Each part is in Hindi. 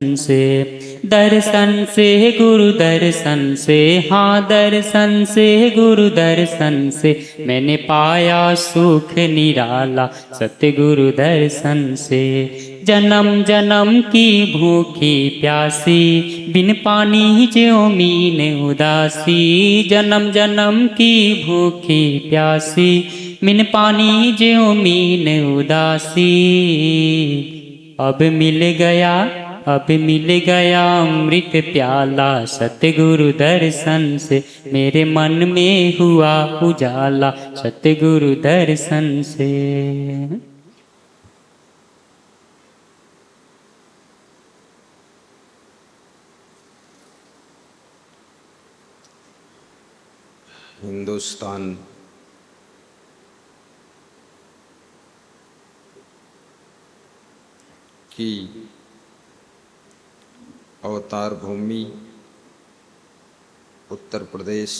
से दर्शन से गुरु दर्शन से, हाँ दर्शन से गुरु दर्शन से मैंने पाया सुख निराला सतगुरु दर्शन से। जन्म जन्म की भूखी प्यासी बिन पानी ज्यों मीन उदासी, जन्म जन्म की भूखी प्यासी बिन पानी ज्यों मीन उदासी। अब मिल गया, अब मिल गया अमृत प्याला सतगुरु दर्शन से, मेरे मन में हुआ उजाला सतगुरु दर्शन से। हिंदुस्तान की अवतार भूमि उत्तर प्रदेश,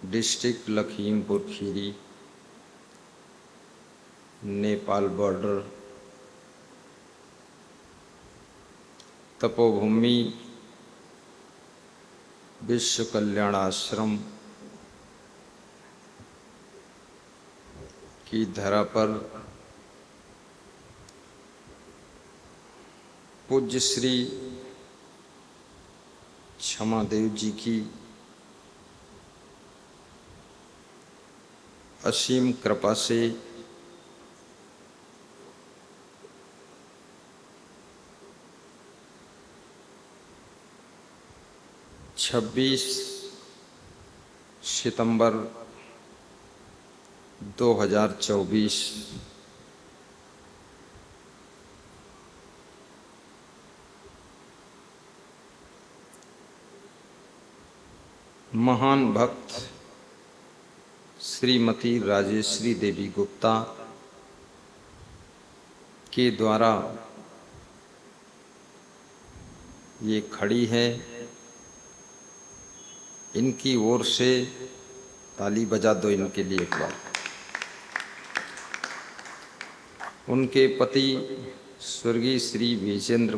डिस्ट्रिक्ट लखीमपुर खीरी, नेपाल बॉर्डर, तपोभूमि विश्व कल्याण आश्रम की धरा पर पूज्य श्री क्षमादेव जी की असीम कृपा से छब्बीस सितंबर 2024 महान भक्त श्रीमती राजेश्री देवी गुप्ता के द्वारा ये खड़ी है, इनकी ओर से ताली बजा दो इनके लिए एक बार। उनके पति स्वर्गीय श्री ब्रजेंद्र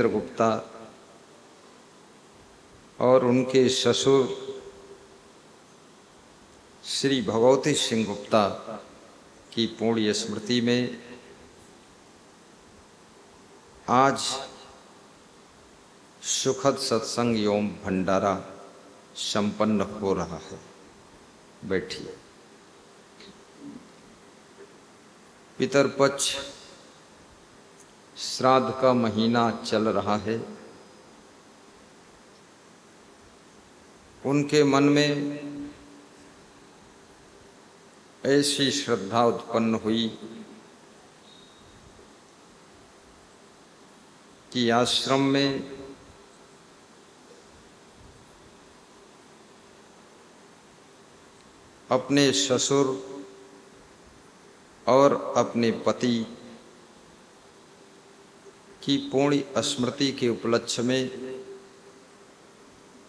गुप्ता और उनके ससुर श्री भगवती सिंह गुप्ता की पुण्य स्मृति में आज सुखद सत्संग एवं भंडारा संपन्न हो रहा है। बैठिए। पितरपक्ष श्राद्ध का महीना चल रहा है। उनके मन में ऐसी श्रद्धा उत्पन्न हुई कि आश्रम में अपने ससुर और अपने पति की पुण्य स्मृति के उपलक्ष्य में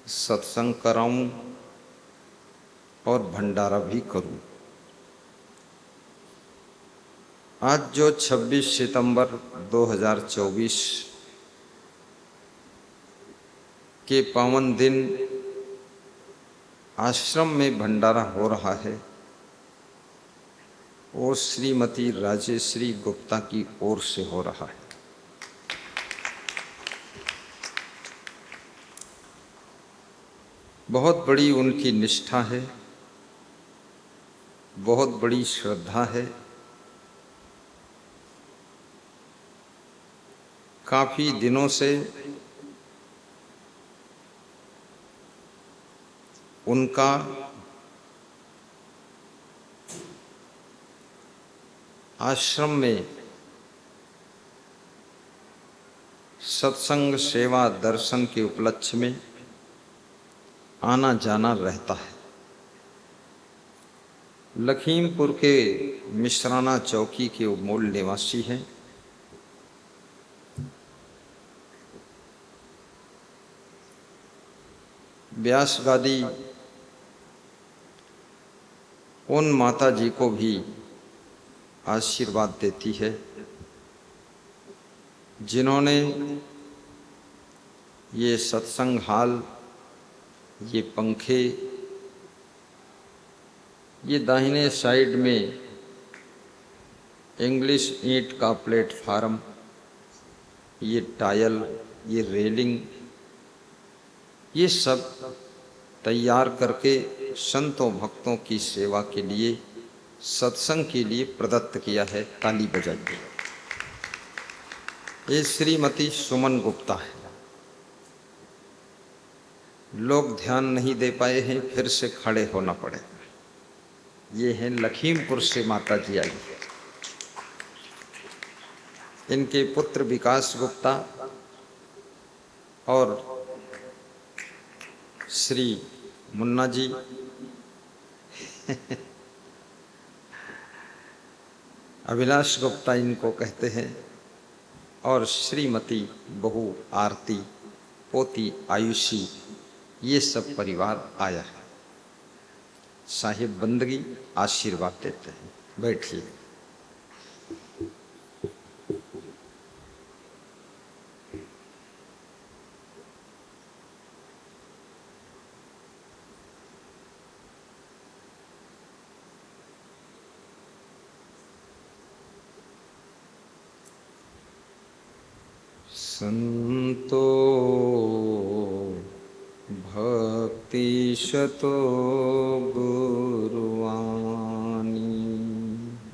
सत्संग कराऊं और भंडारा भी करूं। आज जो 26 सितंबर 2024 के पावन दिन आश्रम में भंडारा हो रहा है, वो श्रीमती राजेश्री गुप्ता की ओर से हो रहा है। बहुत बड़ी उनकी निष्ठा है, बहुत बड़ी श्रद्धा है। काफी दिनों से उनका आश्रम में सत्संग सेवा दर्शन के उपलक्ष्य में आना जाना रहता है। लखीमपुर के मिश्राना चौकी के मूल निवासी हैं। व्यासगादी उन माता जी को भी आशीर्वाद देती है। जिन्होंने ये सत्संग हॉल, ये पंखे, ये दाहिने साइड में इंग्लिश ईंट का प्लेटफार्म, ये टायल, ये रेलिंग, ये सब तैयार करके संतों भक्तों की सेवा के लिए, सत्संग के लिए प्रदत्त किया है। ताली बजाइए। ये श्रीमती सुमन गुप्ता है। लोग ध्यान नहीं दे पाए हैं, फिर से खड़े होना पड़े। ये हैं लखीमपुर से माता जी आई। इनके पुत्र विकास गुप्ता और श्री मुन्ना जी अभिलाष गुप्ता इनको कहते हैं, और श्रीमती बहू आरती, पोती आयुषी, ये सब परिवार आया है। साहिब बंदगी आशीर्वाद देते हैं। बैठिए। संतो भक्ति शतो गुरुवाणी,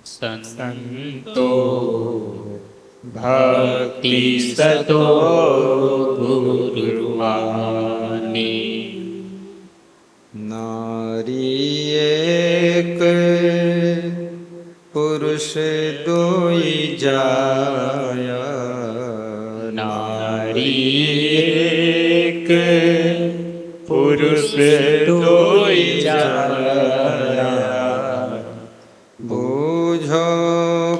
संतो भक्ति सतो गुरुवाणी। नारी एक पुरुष दोई जाया, नारी एक पुरुष दोई जाया। बूझो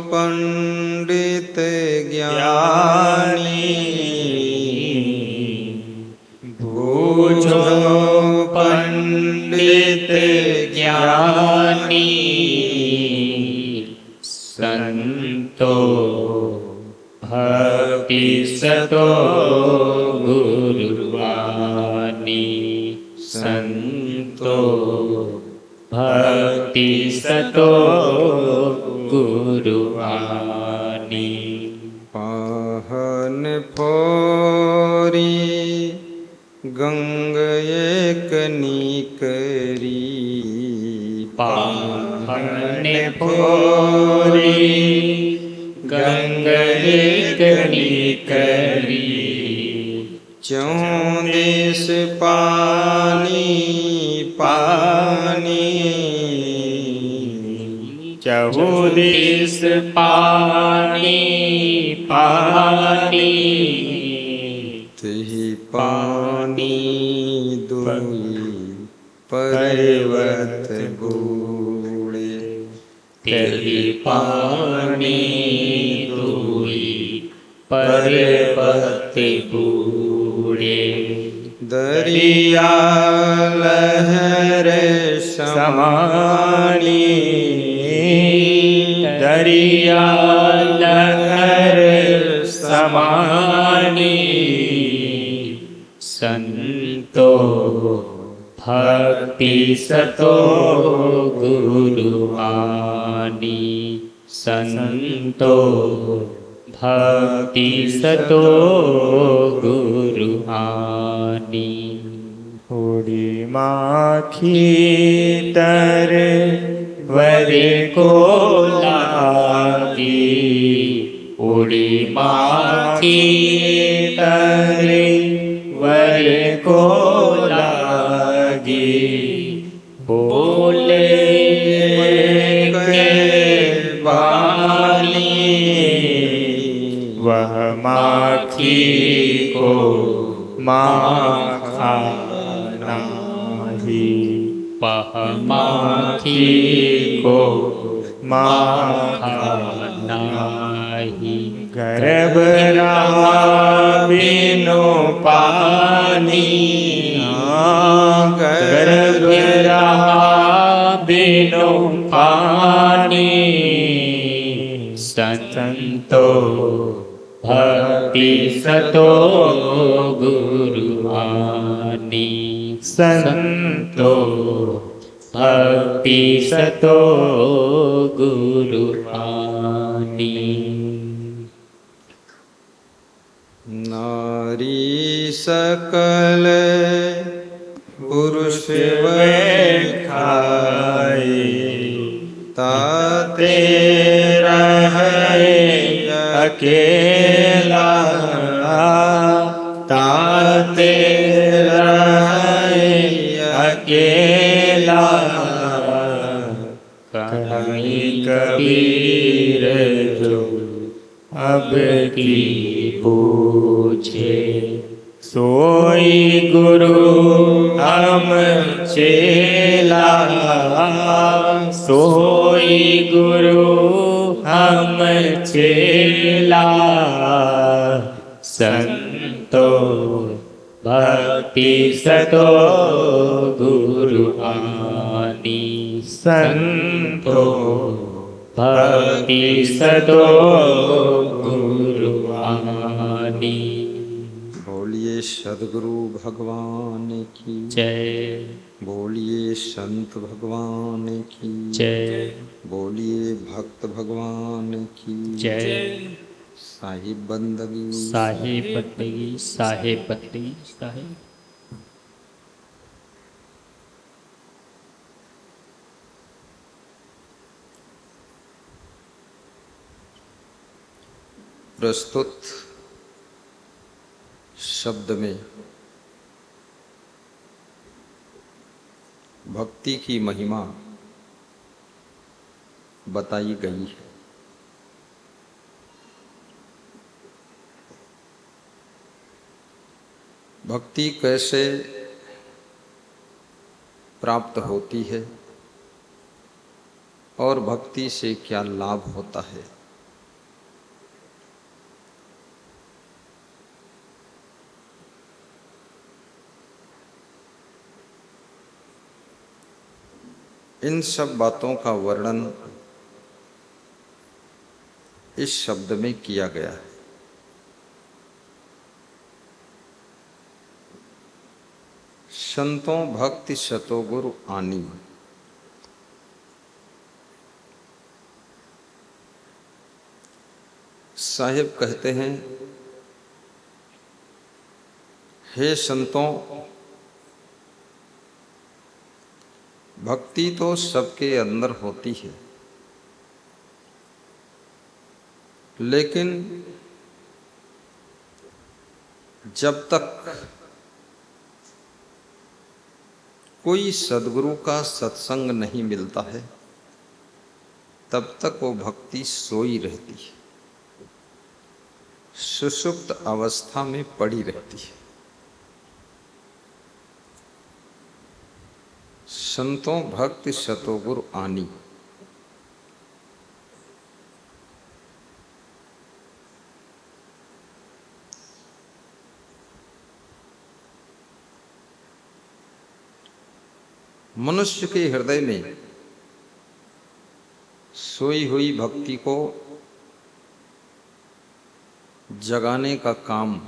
पंडित ज्ञानी, बूझो पंडित ज्ञानी। संतो भक्ति सतो गुरुवाणी, संतो भक्ति सतो गुरुवाणी। पाहन फोरी गंग एक नीकरी, पाहन फोरी गंग एक नीकरी। चौंदेश पानी पानी, चहुदिस पानी पानी। तिहि पानी दुई पर्वत बूढ़े, तेहि पानी दुई पर्वत बूढ़े। दरिया लहर समानी, दरिया लहर समानी। संतो भक्ति सतो गुरुवाणी, संतो भक्ति सतो गुरुवाणी। उड़ी माखी तर वर को लागी, उड़ी माखी तर वर को लागी। बोले के बाली, वह माखी को माखा नाही, वह माखी को माखा नाही। गर्भ रहा बिनु पानी, गर्भ रहा बिनु पानी। संतो भक्ति सतो गुरुआनी संतो भक्ति सतो गुरुआनी नारी सकल पुरुष खाए ताते रहे अकेला ताते रहे अकेला कहीं कबीर जो अब की पूछे सोई गुरु हम चेला सोई गुरु हम चेला संतो भक्ति सतो गुरुआनी संतो भक्ति सतो गुरुआनी बोलिए सदगुरु भगवान की जय बोलिए संत भगवान की जय बोलिए भक्त भगवान की जय साहिब बंदगी साहेब बंदगी साहेब बंदगी साहेब प्रस्तुत शब्द में भक्ति की महिमा बताई गई है। भक्ति कैसे प्राप्त होती है और भक्ति से क्या लाभ होता है। इन सब बातों का वर्णन इस शब्द में किया गया है। संतों भक्ति सतो गुरु आनी। साहिब कहते हैं, हे संतों, भक्ति तो सबके अंदर होती है, लेकिन जब तक कोई सद्गुरु का सत्संग नहीं मिलता है तब तक वो भक्ति सोई रहती है, सुषुप्त अवस्था में पड़ी रहती है। संतों भक्ति सतो गुरु आनी। मनुष्य के हृदय में सोई हुई भक्ति को जगाने का काम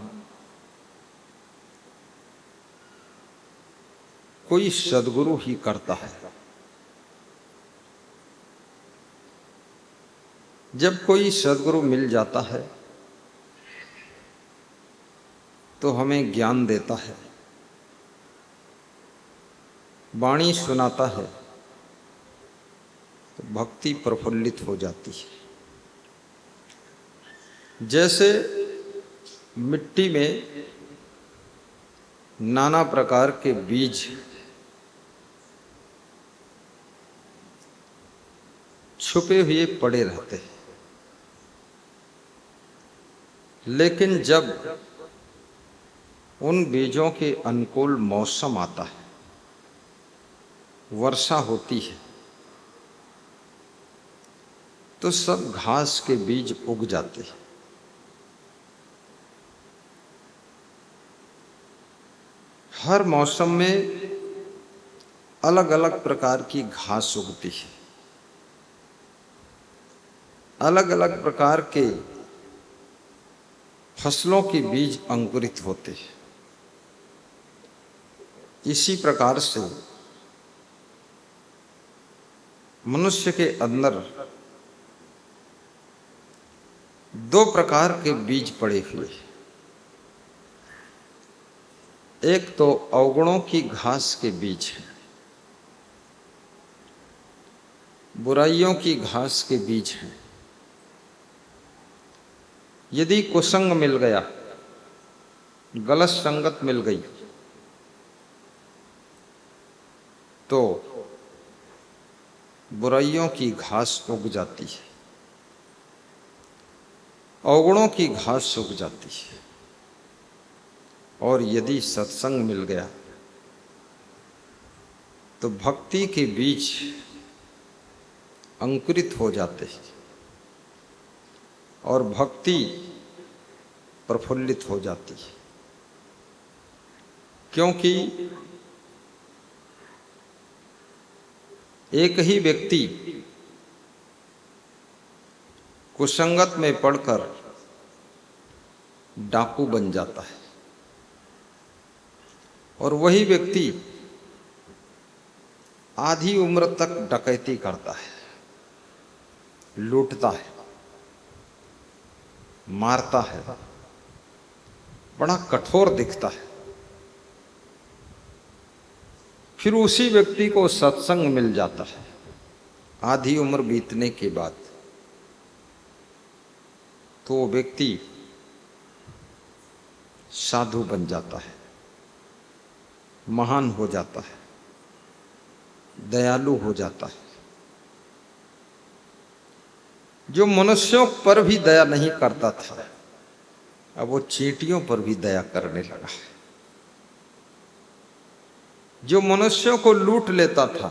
कोई सद्गुरु ही करता है। जब कोई सद्गुरु मिल जाता है तो हमें ज्ञान देता है, वाणी सुनाता है, तो भक्ति प्रफुल्लित हो जाती है। जैसे मिट्टी में नाना प्रकार के बीज छुपे हुए पड़े रहते हैं, लेकिन जब उन बीजों के अनुकूल मौसम आता है, वर्षा होती है, तो सब घास के बीज उग जाते हैं। हर मौसम में अलग अलग प्रकार की घास उगती है, अलग अलग प्रकार के फसलों के बीज अंकुरित होते हैं। इसी प्रकार से मनुष्य के अंदर दो प्रकार के बीज पड़े हुए हैं। एक तो अवगुणों की घास के बीज है, बुराइयों की घास के बीज हैं। यदि कुसंग मिल गया, गलत संगत मिल गई, तो बुराइयों की घास उग जाती है, अवगुणों की घास उग जाती है। और यदि सत्संग मिल गया तो भक्ति के बीज अंकुरित हो जाते हैं और भक्ति प्रफुल्लित हो जाती है। क्योंकि एक ही व्यक्ति कुसंगत में पड़कर डाकू बन जाता है और वही व्यक्ति आधी उम्र तक डकैती करता है, लूटता है, मारता है, बड़ा कठोर दिखता है। फिर उसी व्यक्ति को सत्संग मिल जाता है आधी उम्र बीतने के बाद, तो वो व्यक्ति साधु बन जाता है, महान हो जाता है, दयालु हो जाता है। जो मनुष्यों पर भी दया नहीं करता था, अब वो चींटियों पर भी दया करने लगा है। जो मनुष्यों को लूट लेता था,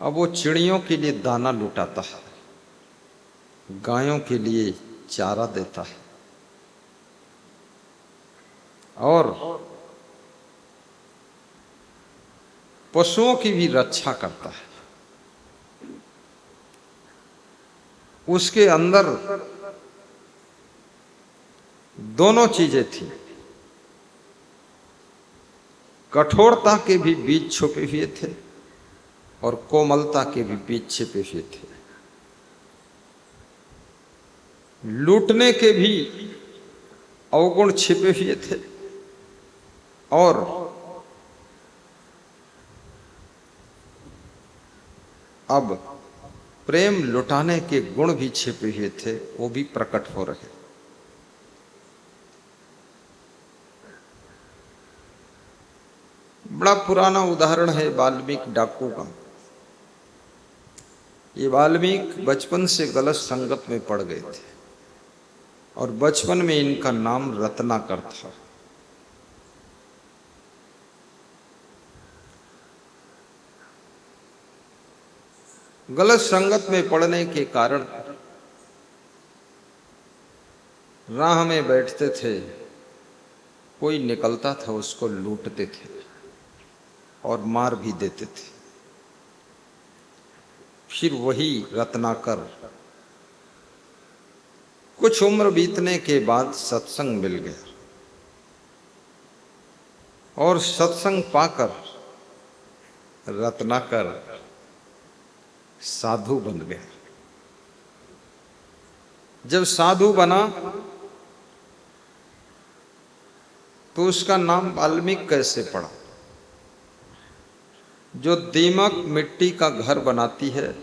अब वो चिड़ियों के लिए दाना लुटाता है, गायों के लिए चारा देता है और पशुओं की भी रक्षा करता है। उसके अंदर दोनों चीजें थी, कठोरता के भी बीज छुपे हुए थे और कोमलता के भी बीज छिपे हुए थे, लूटने के भी अवगुण छिपे हुए थे और अब प्रेम लुटाने के गुण भी छिपे हुए थे, वो भी प्रकट हो रहे। बड़ा पुराना उदाहरण है वाल्मीकि डाकू का। ये वाल्मीकि बचपन से गलत संगत में पड़ गए थे और बचपन में इनका नाम रत्नाकर था। गलत संगत में पड़ने के कारण राह में बैठते थे, कोई निकलता था उसको लूटते थे और मार भी देते थे। फिर वही रत्नाकर कुछ उम्र बीतने के बाद सत्संग मिल गया और सत्संग पाकर रत्नाकर साधु बन गया। जब साधु बना तो उसका नाम वाल्मीकि कैसे पड़ा? जो दीमक मिट्टी का घर बनाती है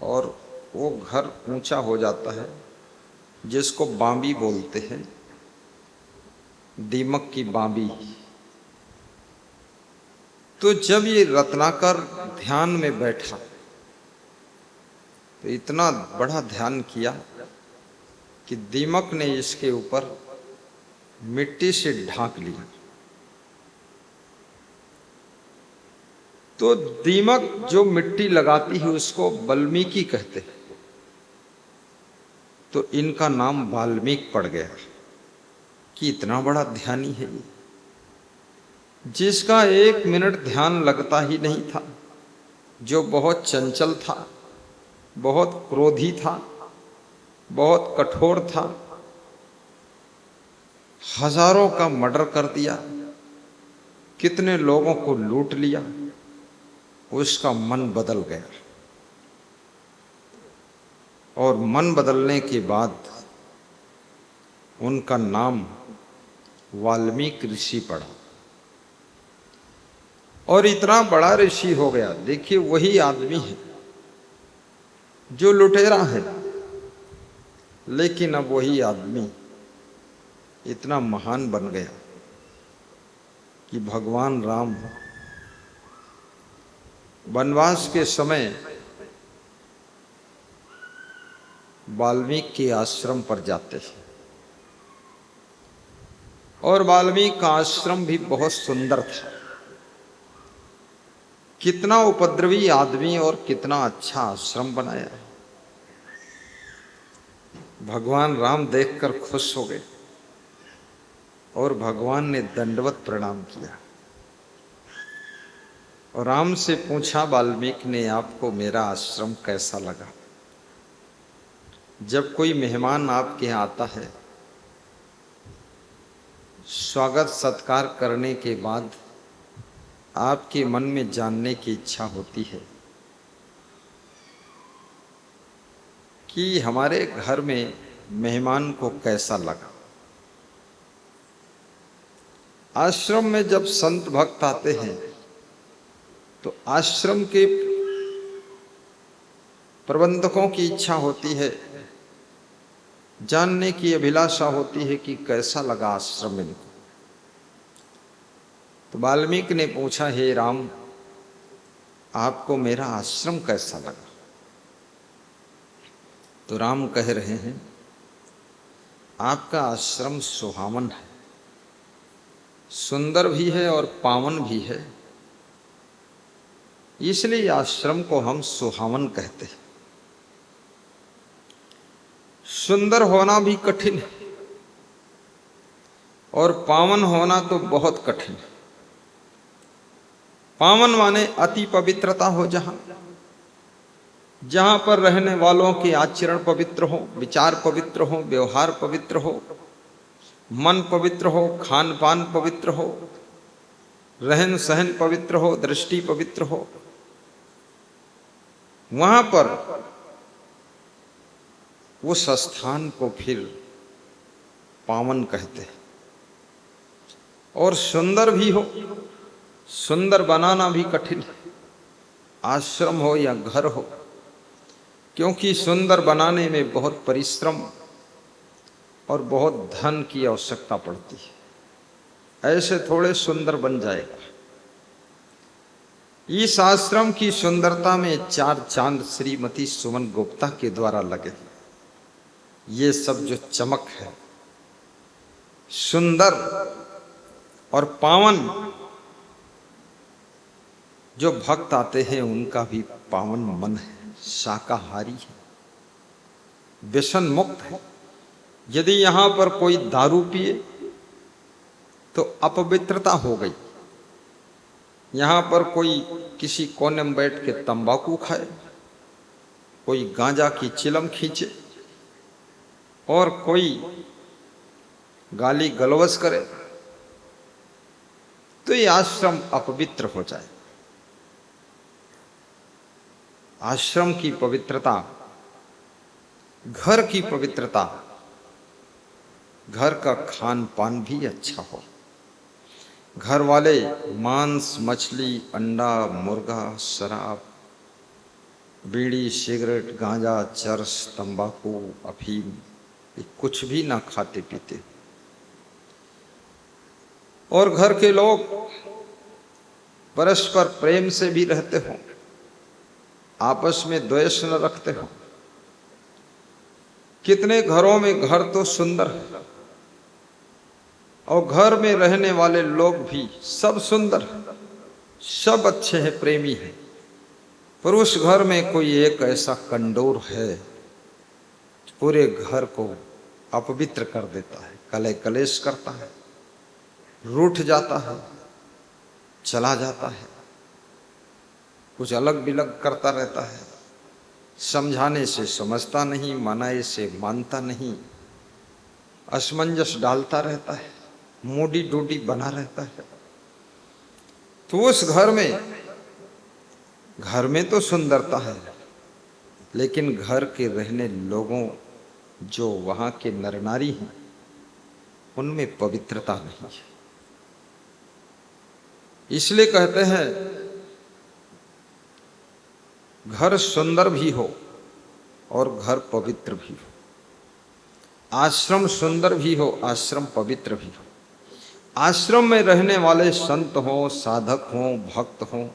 और वो घर ऊंचा हो जाता है, जिसको बांबी बोलते हैं, दीमक की बांबी। तो जब ये रत्नाकर ध्यान में बैठा तो इतना बड़ा ध्यान किया कि दीमक ने इसके ऊपर मिट्टी से ढांक लिया। तो दीमक जो मिट्टी लगाती है उसको वाल्मीकि कहते हैं, तो इनका नाम वाल्मीकि पड़ गया कि इतना बड़ा ध्यानी है ये, जिसका 1 मिनट ध्यान लगता ही नहीं था, जो बहुत चंचल था, बहुत क्रोधी था, बहुत कठोर था, हजारों का मर्डर कर दिया, कितने लोगों को लूट लिया। उसका मन बदल गया और मन बदलने के बाद उनका नाम वाल्मीकि ऋषि पड़ा और इतना बड़ा ऋषि हो गया। देखिए वही आदमी है जो लुटेरा है, लेकिन अब वही आदमी इतना महान बन गया कि भगवान राम वनवास के समय वाल्मीकि के आश्रम पर जाते हैं और वाल्मीकि का आश्रम भी बहुत सुंदर था। कितना उपद्रवी आदमी और कितना अच्छा आश्रम बनाया है। भगवान राम देखकर खुश हो गए और भगवान ने दंडवत प्रणाम किया और राम से पूछा, वाल्मीकि ने, आपको मेरा आश्रम कैसा लगा? जब कोई मेहमान आपके यहाँ आता है, स्वागत सत्कार करने के बाद आपके मन में जानने की इच्छा होती है कि हमारे घर में मेहमान को कैसा लगा। आश्रम में जब संत भक्त आते हैं तो आश्रम के प्रबंधकों की इच्छा होती है, जानने की अभिलाषा होती है कि कैसा लगा आश्रम इनको। तो वाल्मीकि ने पूछा, हे राम, आपको मेरा आश्रम कैसा लगा? तो राम कह रहे हैं, आपका आश्रम सुहावन है, सुंदर भी है और पावन भी है, इसलिए आश्रम को हम सुहावन कहते हैं। सुंदर होना भी कठिन है और पावन होना तो बहुत कठिन है। पावन माने अति पवित्रता हो, जहां पर रहने वालों के आचरण पवित्र हो, विचार पवित्र हो, व्यवहार पवित्र हो, मन पवित्र हो, खान पान पवित्र हो, रहन सहन पवित्र हो, दृष्टि पवित्र हो, वहां पर उस स्थान को फिर पावन कहते हैं। और सुंदर भी हो, सुंदर बनाना भी कठिन है, आश्रम हो या घर हो, क्योंकि सुंदर बनाने में बहुत परिश्रम और बहुत धन की आवश्यकता पड़ती है। ऐसे थोड़े सुंदर बन जाएगा। इस आश्रम की सुंदरता में 4 चांद श्रीमती सुमन गुप्ता के द्वारा लगे। ये सब जो चमक है, सुंदर और पावन, जो भक्त आते हैं उनका भी पावन मन है, शाकाहारी है, व्यसन मुक्त है। यदि यहां पर कोई दारू पिए तो अपवित्रता हो गई। यहां पर कोई किसी कोने में बैठ के तंबाकू खाए, कोई गांजा की चिलम खींचे और कोई गाली गलौज करे तो ये आश्रम अपवित्र हो जाए। आश्रम की पवित्रता, घर की पवित्रता, घर का खान पान भी अच्छा हो। घर वाले मांस, मछली, अंडा, मुर्गा, शराब, बीड़ी, सिगरेट, गांजा, चरस, तंबाकू, अफीम, ये कुछ भी ना खाते पीते। और घर के लोग परस्पर प्रेम से भी रहते हों, आपस में द्वेष न रखते हो। कितने घरों में घर तो सुंदर है और घर में रहने वाले लोग भी सब सुंदर है, सब अच्छे हैं, प्रेमी हैं, पर उस घर में कोई एक ऐसा कंडोर है पूरे घर को अपवित्र कर देता है, कलह कलेश करता है, रूठ जाता है, चला जाता है, कुछ अलग बिलग करता रहता है। समझाने से समझता नहीं, मनाए से मानता नहीं, असमंजस डालता रहता है, मोड़ी डोडी बना रहता है। तो उस घर में तो सुंदरता है, लेकिन घर के रहने लोगों, जो वहां के नर नारी हैं, उनमें पवित्रता नहीं है। इसलिए कहते हैं घर सुंदर भी हो और घर पवित्र भी हो, आश्रम सुंदर भी हो, आश्रम पवित्र भी हो। आश्रम में रहने वाले संत हों, साधक हों, भक्त हों,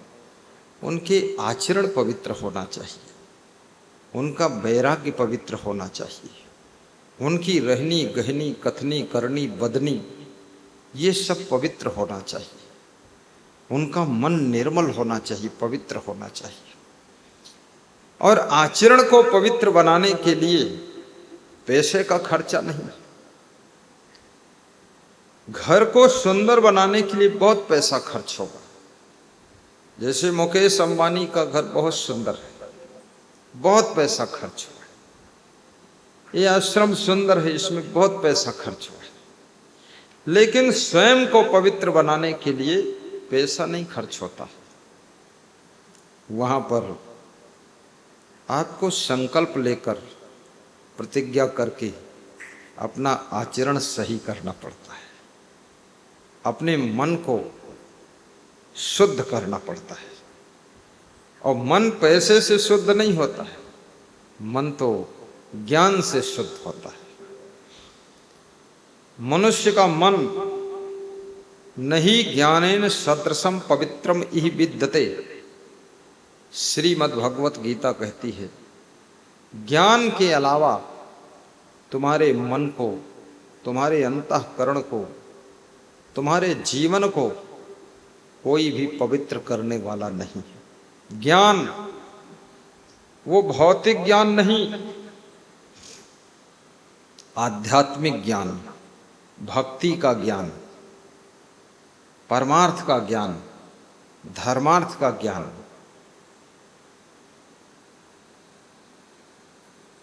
उनके आचरण पवित्र होना चाहिए, उनका वैराग्य पवित्र होना चाहिए, उनकी रहनी गहनी कथनी करनी बदनी ये सब पवित्र होना चाहिए, उनका मन निर्मल होना चाहिए, पवित्र होना चाहिए। और आचरण को पवित्र बनाने के लिए पैसे का खर्चा नहीं। घर को सुंदर बनाने के लिए बहुत पैसा खर्च होगा। जैसे मुकेश अंबानी का घर बहुत सुंदर है, बहुत पैसा खर्च हुआ है। ये आश्रम सुंदर है, इसमें बहुत पैसा खर्च हुआ है। लेकिन स्वयं को पवित्र बनाने के लिए पैसा नहीं खर्च होता। वहां पर आपको संकल्प लेकर, प्रतिज्ञा करके अपना आचरण सही करना पड़ता है, अपने मन को शुद्ध करना पड़ता है। और मन पैसे से शुद्ध नहीं होता है, मन तो ज्ञान से शुद्ध होता है। मनुष्य का मन नहीं ज्ञानेन सदृशम पवित्रम इह विद्यते, श्रीमद् भगवत गीता कहती है, ज्ञान के अलावा तुम्हारे मन को, तुम्हारे अंतःकरण को, तुम्हारे जीवन को कोई भी पवित्र करने वाला नहीं है। ज्ञान वो भौतिक ज्ञान नहीं, आध्यात्मिक ज्ञान, भक्ति का ज्ञान, परमार्थ का ज्ञान, धर्मार्थ का ज्ञान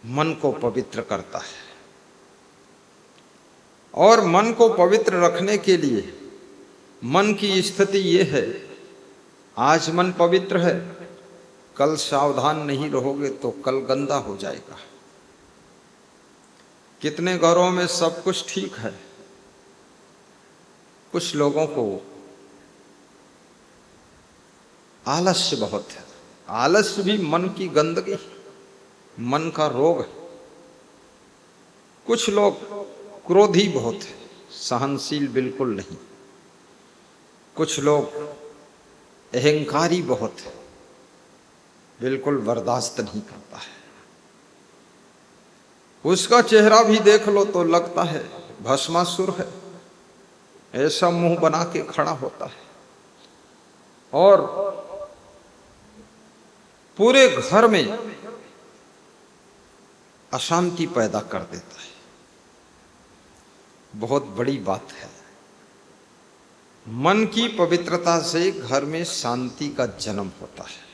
मन को पवित्र करता है। और मन को पवित्र रखने के लिए मन की स्थिति ये है, आज मन पवित्र है, कल सावधान नहीं रहोगे तो कल गंदा हो जाएगा। कितने घरों में सब कुछ ठीक है, कुछ लोगों को आलस्य बहुत है। आलस्य भी मन की गंदगी, मन का रोग है। कुछ लोग क्रोधी बहुत है, सहनशील बिल्कुल नहीं। कुछ लोग अहंकारी बहुत है, बिल्कुल बर्दाश्त नहीं करता है। उसका चेहरा भी देख लो तो लगता है भस्मासुर है, ऐसा मुंह बना के खड़ा होता है और पूरे घर में अशांति पैदा कर देता है। बहुत बड़ी बात है। मन की पवित्रता से घर में शांति का जन्म होता है।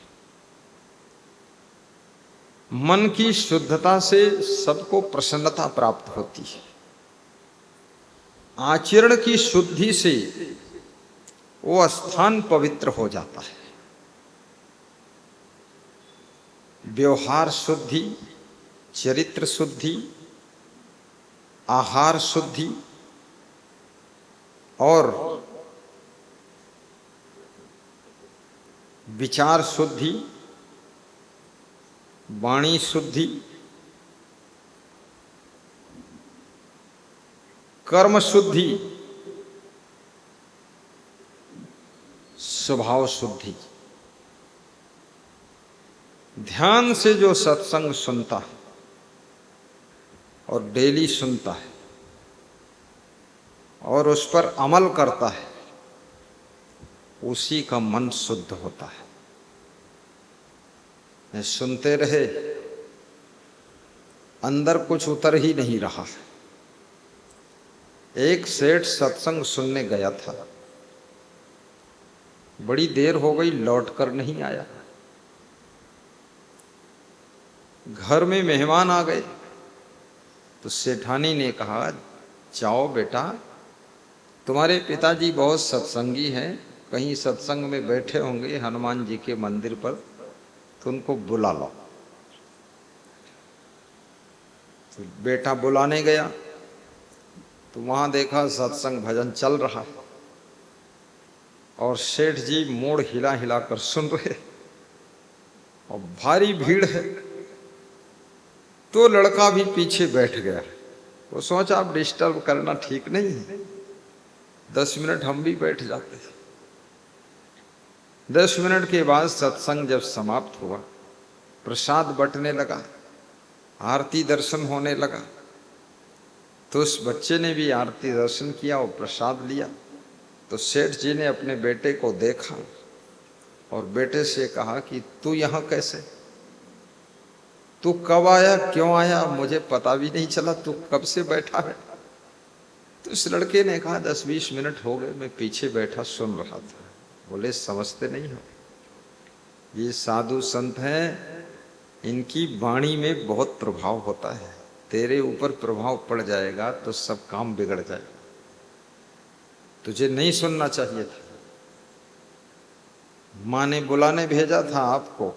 मन की शुद्धता से सबको प्रसन्नता प्राप्त होती है। आचरण की शुद्धि से वो स्थान पवित्र हो जाता है। व्यवहार शुद्धि, चरित्र शुद्धि, आहार शुद्धि और विचार शुद्धि, वाणी शुद्धि, कर्म शुद्धि, स्वभाव शुद्धि। ध्यान से जो सत्संग सुनता है और डेली सुनता है और उस पर अमल करता है, उसी का मन शुद्ध होता है। सुनते रहे, अंदर कुछ उतर ही नहीं रहा। एक सेठ सत्संग सुनने गया था, बड़ी देर हो गई, लौट कर नहीं आया। घर में मेहमान आ गए तो सेठानी ने कहा, जाओ बेटा, तुम्हारे पिताजी बहुत सत्संगी हैं, कहीं सत्संग में बैठे होंगे हनुमान जी के मंदिर पर, तो उनको बुला लो। तो बेटा बुलाने गया तो वहां देखा सत्संग भजन चल रहा और सेठ जी मोड़ हिला हिला कर सुन रहे और भारी भीड़ है। तो लड़का भी पीछे बैठ गया। वो सोचा अब डिस्टर्ब करना ठीक नहीं है, 10 मिनट हम भी बैठ जाते। 10 मिनट के बाद सत्संग जब समाप्त हुआ, प्रसाद बंटने लगा, आरती दर्शन होने लगा, तो उस बच्चे ने भी आरती दर्शन किया और प्रसाद लिया। तो सेठ जी ने अपने बेटे को देखा और बेटे से कहा कि तू यहाँ कैसे, तू कब आया, क्यों आया, मुझे पता भी नहीं चला, तू कब से बैठा है। तो इस लड़के ने कहा 10-20 मिनट हो गए, मैं पीछे बैठा सुन रहा था। बोले समझते नहीं हो, ये साधु संत हैं, इनकी वाणी में बहुत प्रभाव होता है, तेरे ऊपर प्रभाव पड़ जाएगा तो सब काम बिगड़ जाएगा, तुझे नहीं सुनना चाहिए था। माँ ने बुलाने भेजा था आपको,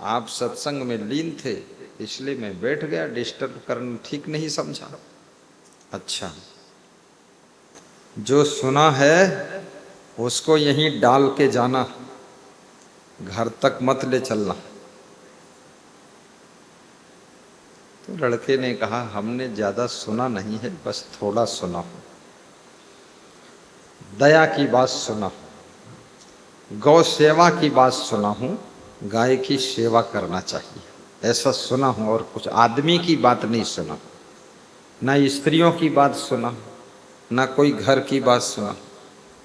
आप सत्संग में लीन थे, इसलिए मैं बैठ गया, डिस्टर्ब करना ठीक नहीं समझा। अच्छा, जो सुना है उसको यहीं डाल के जाना, घर तक मत ले चलना। तो लड़के ने कहा हमने ज्यादा सुना नहीं है, बस थोड़ा सुना हो, दया की बात सुना, गौ सेवा की बात सुना हूं, गाय की सेवा करना चाहिए, ऐसा सुना हूं, और कुछ आदमी की बात नहीं सुना, ना स्त्रियों की बात सुना, ना कोई घर की बात सुना,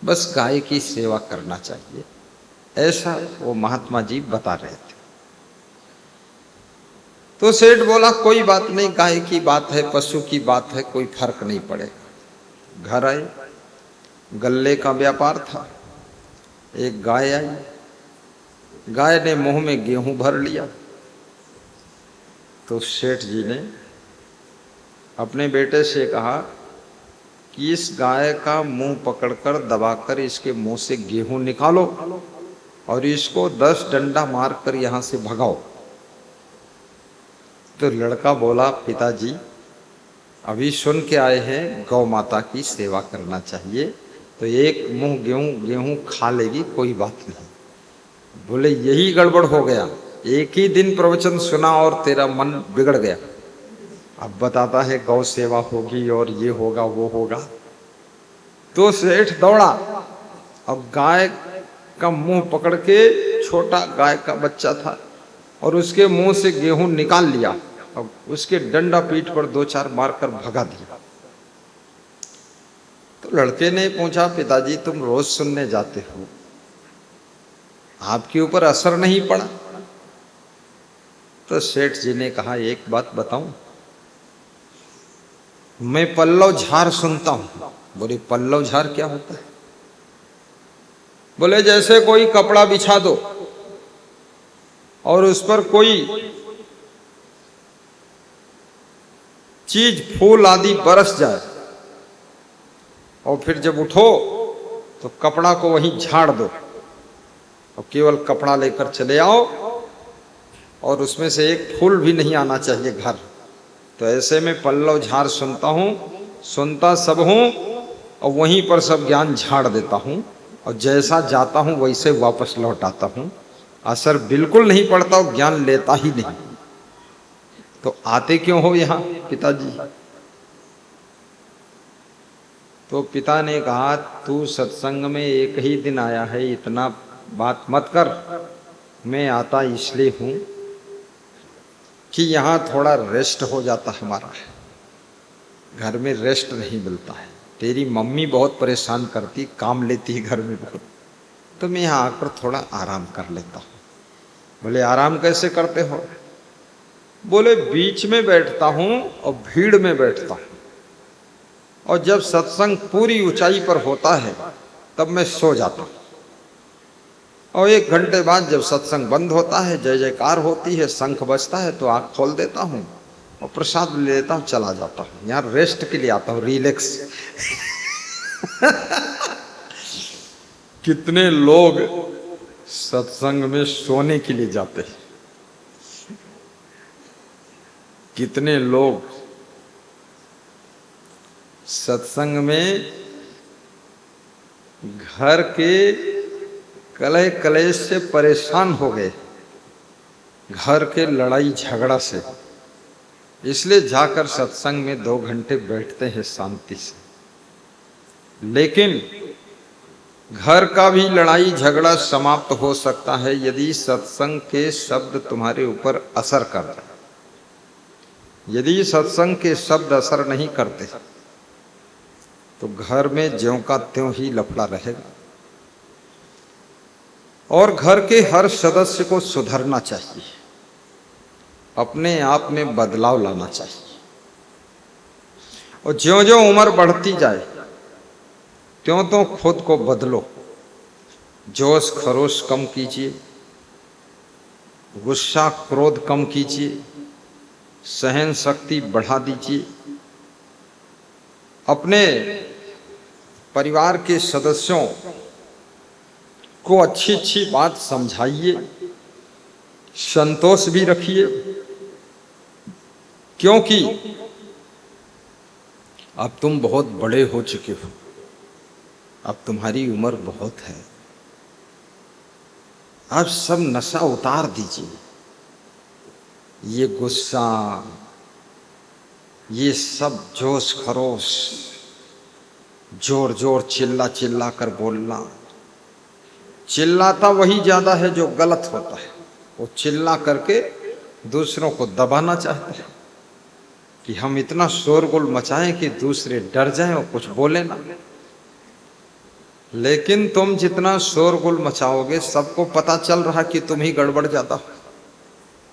बस गाय की सेवा करना चाहिए, ऐसा वो महात्मा जी बता रहे थे। तो सेठ बोला कोई बात नहीं, गाय की बात है, पशु की बात है, कोई फर्क नहीं पड़ेगा। घर आए, गल्ले का व्यापार था, एक गाय आई, गाय ने मुंह में गेहूं भर लिया। तो सेठ जी ने अपने बेटे से कहा कि इस गाय का मुंह पकड़कर दबाकर इसके मुंह से गेहूं निकालो और इसको 10 डंडा मारकर यहां से भगाओ। तो लड़का बोला पिताजी अभी सुन के आए हैं गौ माता की सेवा करना चाहिए, तो एक मुंह गेहूं खा लेगी, कोई बात नहीं। बोले यही गड़बड़ हो गया, एक ही दिन प्रवचन सुना और तेरा मन बिगड़ गया, अब बताता है गौ सेवा होगी और ये होगा वो होगा। तो सेठ दौड़ा, अब गाय का मुंह पकड़ के, छोटा गाय का बच्चा था, और उसके मुंह से गेहूं निकाल लिया और उसके डंडा पीठ पर 2-4 मारकर भगा दिया। तो लड़के ने पूछा पिताजी तुम रोज सुनने जाते हो, आपके ऊपर असर नहीं पड़ा? तो सेठ जी ने कहा एक बात बताऊं, मैं पल्लव झार सुनता हूं। बोले पल्लव झार क्या होता है? बोले जैसे कोई कपड़ा बिछा दो और उस पर कोई चीज फूल आदि बरस जाए और फिर जब उठो तो कपड़ा को वहीं झाड़ दो और केवल कपड़ा लेकर चले आओ और उसमें से एक फूल भी नहीं आना चाहिए घर। तो ऐसे में पल्लव झार सुनता हूं, सुनता सब हूं और वहीं पर सब ज्ञान झाड़ देता हूं और जैसा जाता हूं वैसे वापस लौट आता हूं, असर बिल्कुल नहीं पड़ता और ज्ञान लेता ही नहीं। तो आते क्यों हो यहाँ पिताजी? तो पिता ने कहा तू सत्संग में एक ही दिन आया है, इतना बात मत कर। मैं आता इसलिए हूं कि यहाँ थोड़ा रेस्ट हो जाता हमारा, घर में रेस्ट नहीं मिलता है। तेरी मम्मी बहुत परेशान करती, काम लेती है घर में बहुत, तो मैं यहाँ आकर थोड़ा आराम कर लेता हूँ। बोले आराम कैसे करते हो? बोले बीच में बैठता हूँ और भीड़ में बैठता हूँ, और जब सत्संग पूरी ऊंचाई पर होता है तब मैं सो जाता हूँ और 1 घंटे बाद जब सत्संग बंद होता है, जय जयकार होती है, शंख बजता है, तो आँख खोल देता हूँ और प्रसाद ले लेता हूँ, चला जाता हूँ। यार रेस्ट के लिए आता हूँ, रिलैक्स। कितने लोग सत्संग में सोने के लिए जाते हैं, कितने लोग सत्संग में घर के कलह कलेश से परेशान हो गए, घर के लड़ाई झगड़ा से, इसलिए जाकर सत्संग में 2 घंटे बैठते हैं शांति से। लेकिन घर का भी लड़ाई झगड़ा समाप्त हो सकता है यदि सत्संग के शब्द तुम्हारे ऊपर असर कर रहे। यदि सत्संग के शब्द असर नहीं करते तो घर में ज्यों का त्यों ही लफड़ा रहेगा। और घर के हर सदस्य को सुधरना चाहिए, अपने आप में बदलाव लाना चाहिए। और ज्यों ज्यों उम्र बढ़ती जाए त्यों तो खुद को बदलो। जोश खरोश कम कीजिए, गुस्सा क्रोध कम कीजिए, सहन शक्ति बढ़ा दीजिए। अपने परिवार के सदस्यों को अच्छी अच्छी बात समझाइए, संतोष भी रखिए, क्योंकि अब तुम बहुत बड़े हो चुके हो, अब तुम्हारी उम्र बहुत है। अब सब नशा उतार दीजिए, ये गुस्सा, ये सब जोश खरोश, जोर जोर चिल्ला चिल्ला कर बोलना। चिल्लाता वही ज्यादा है जो गलत होता है। वो चिल्ला करके दूसरों को दबाना चाहता है कि हम इतना शोरगुल मचाएं कि दूसरे डर जाएं और कुछ बोले ना। लेकिन तुम जितना शोरगुल मचाओगे, सबको पता चल रहा कि तुम ही गड़बड़ ज्यादा हो।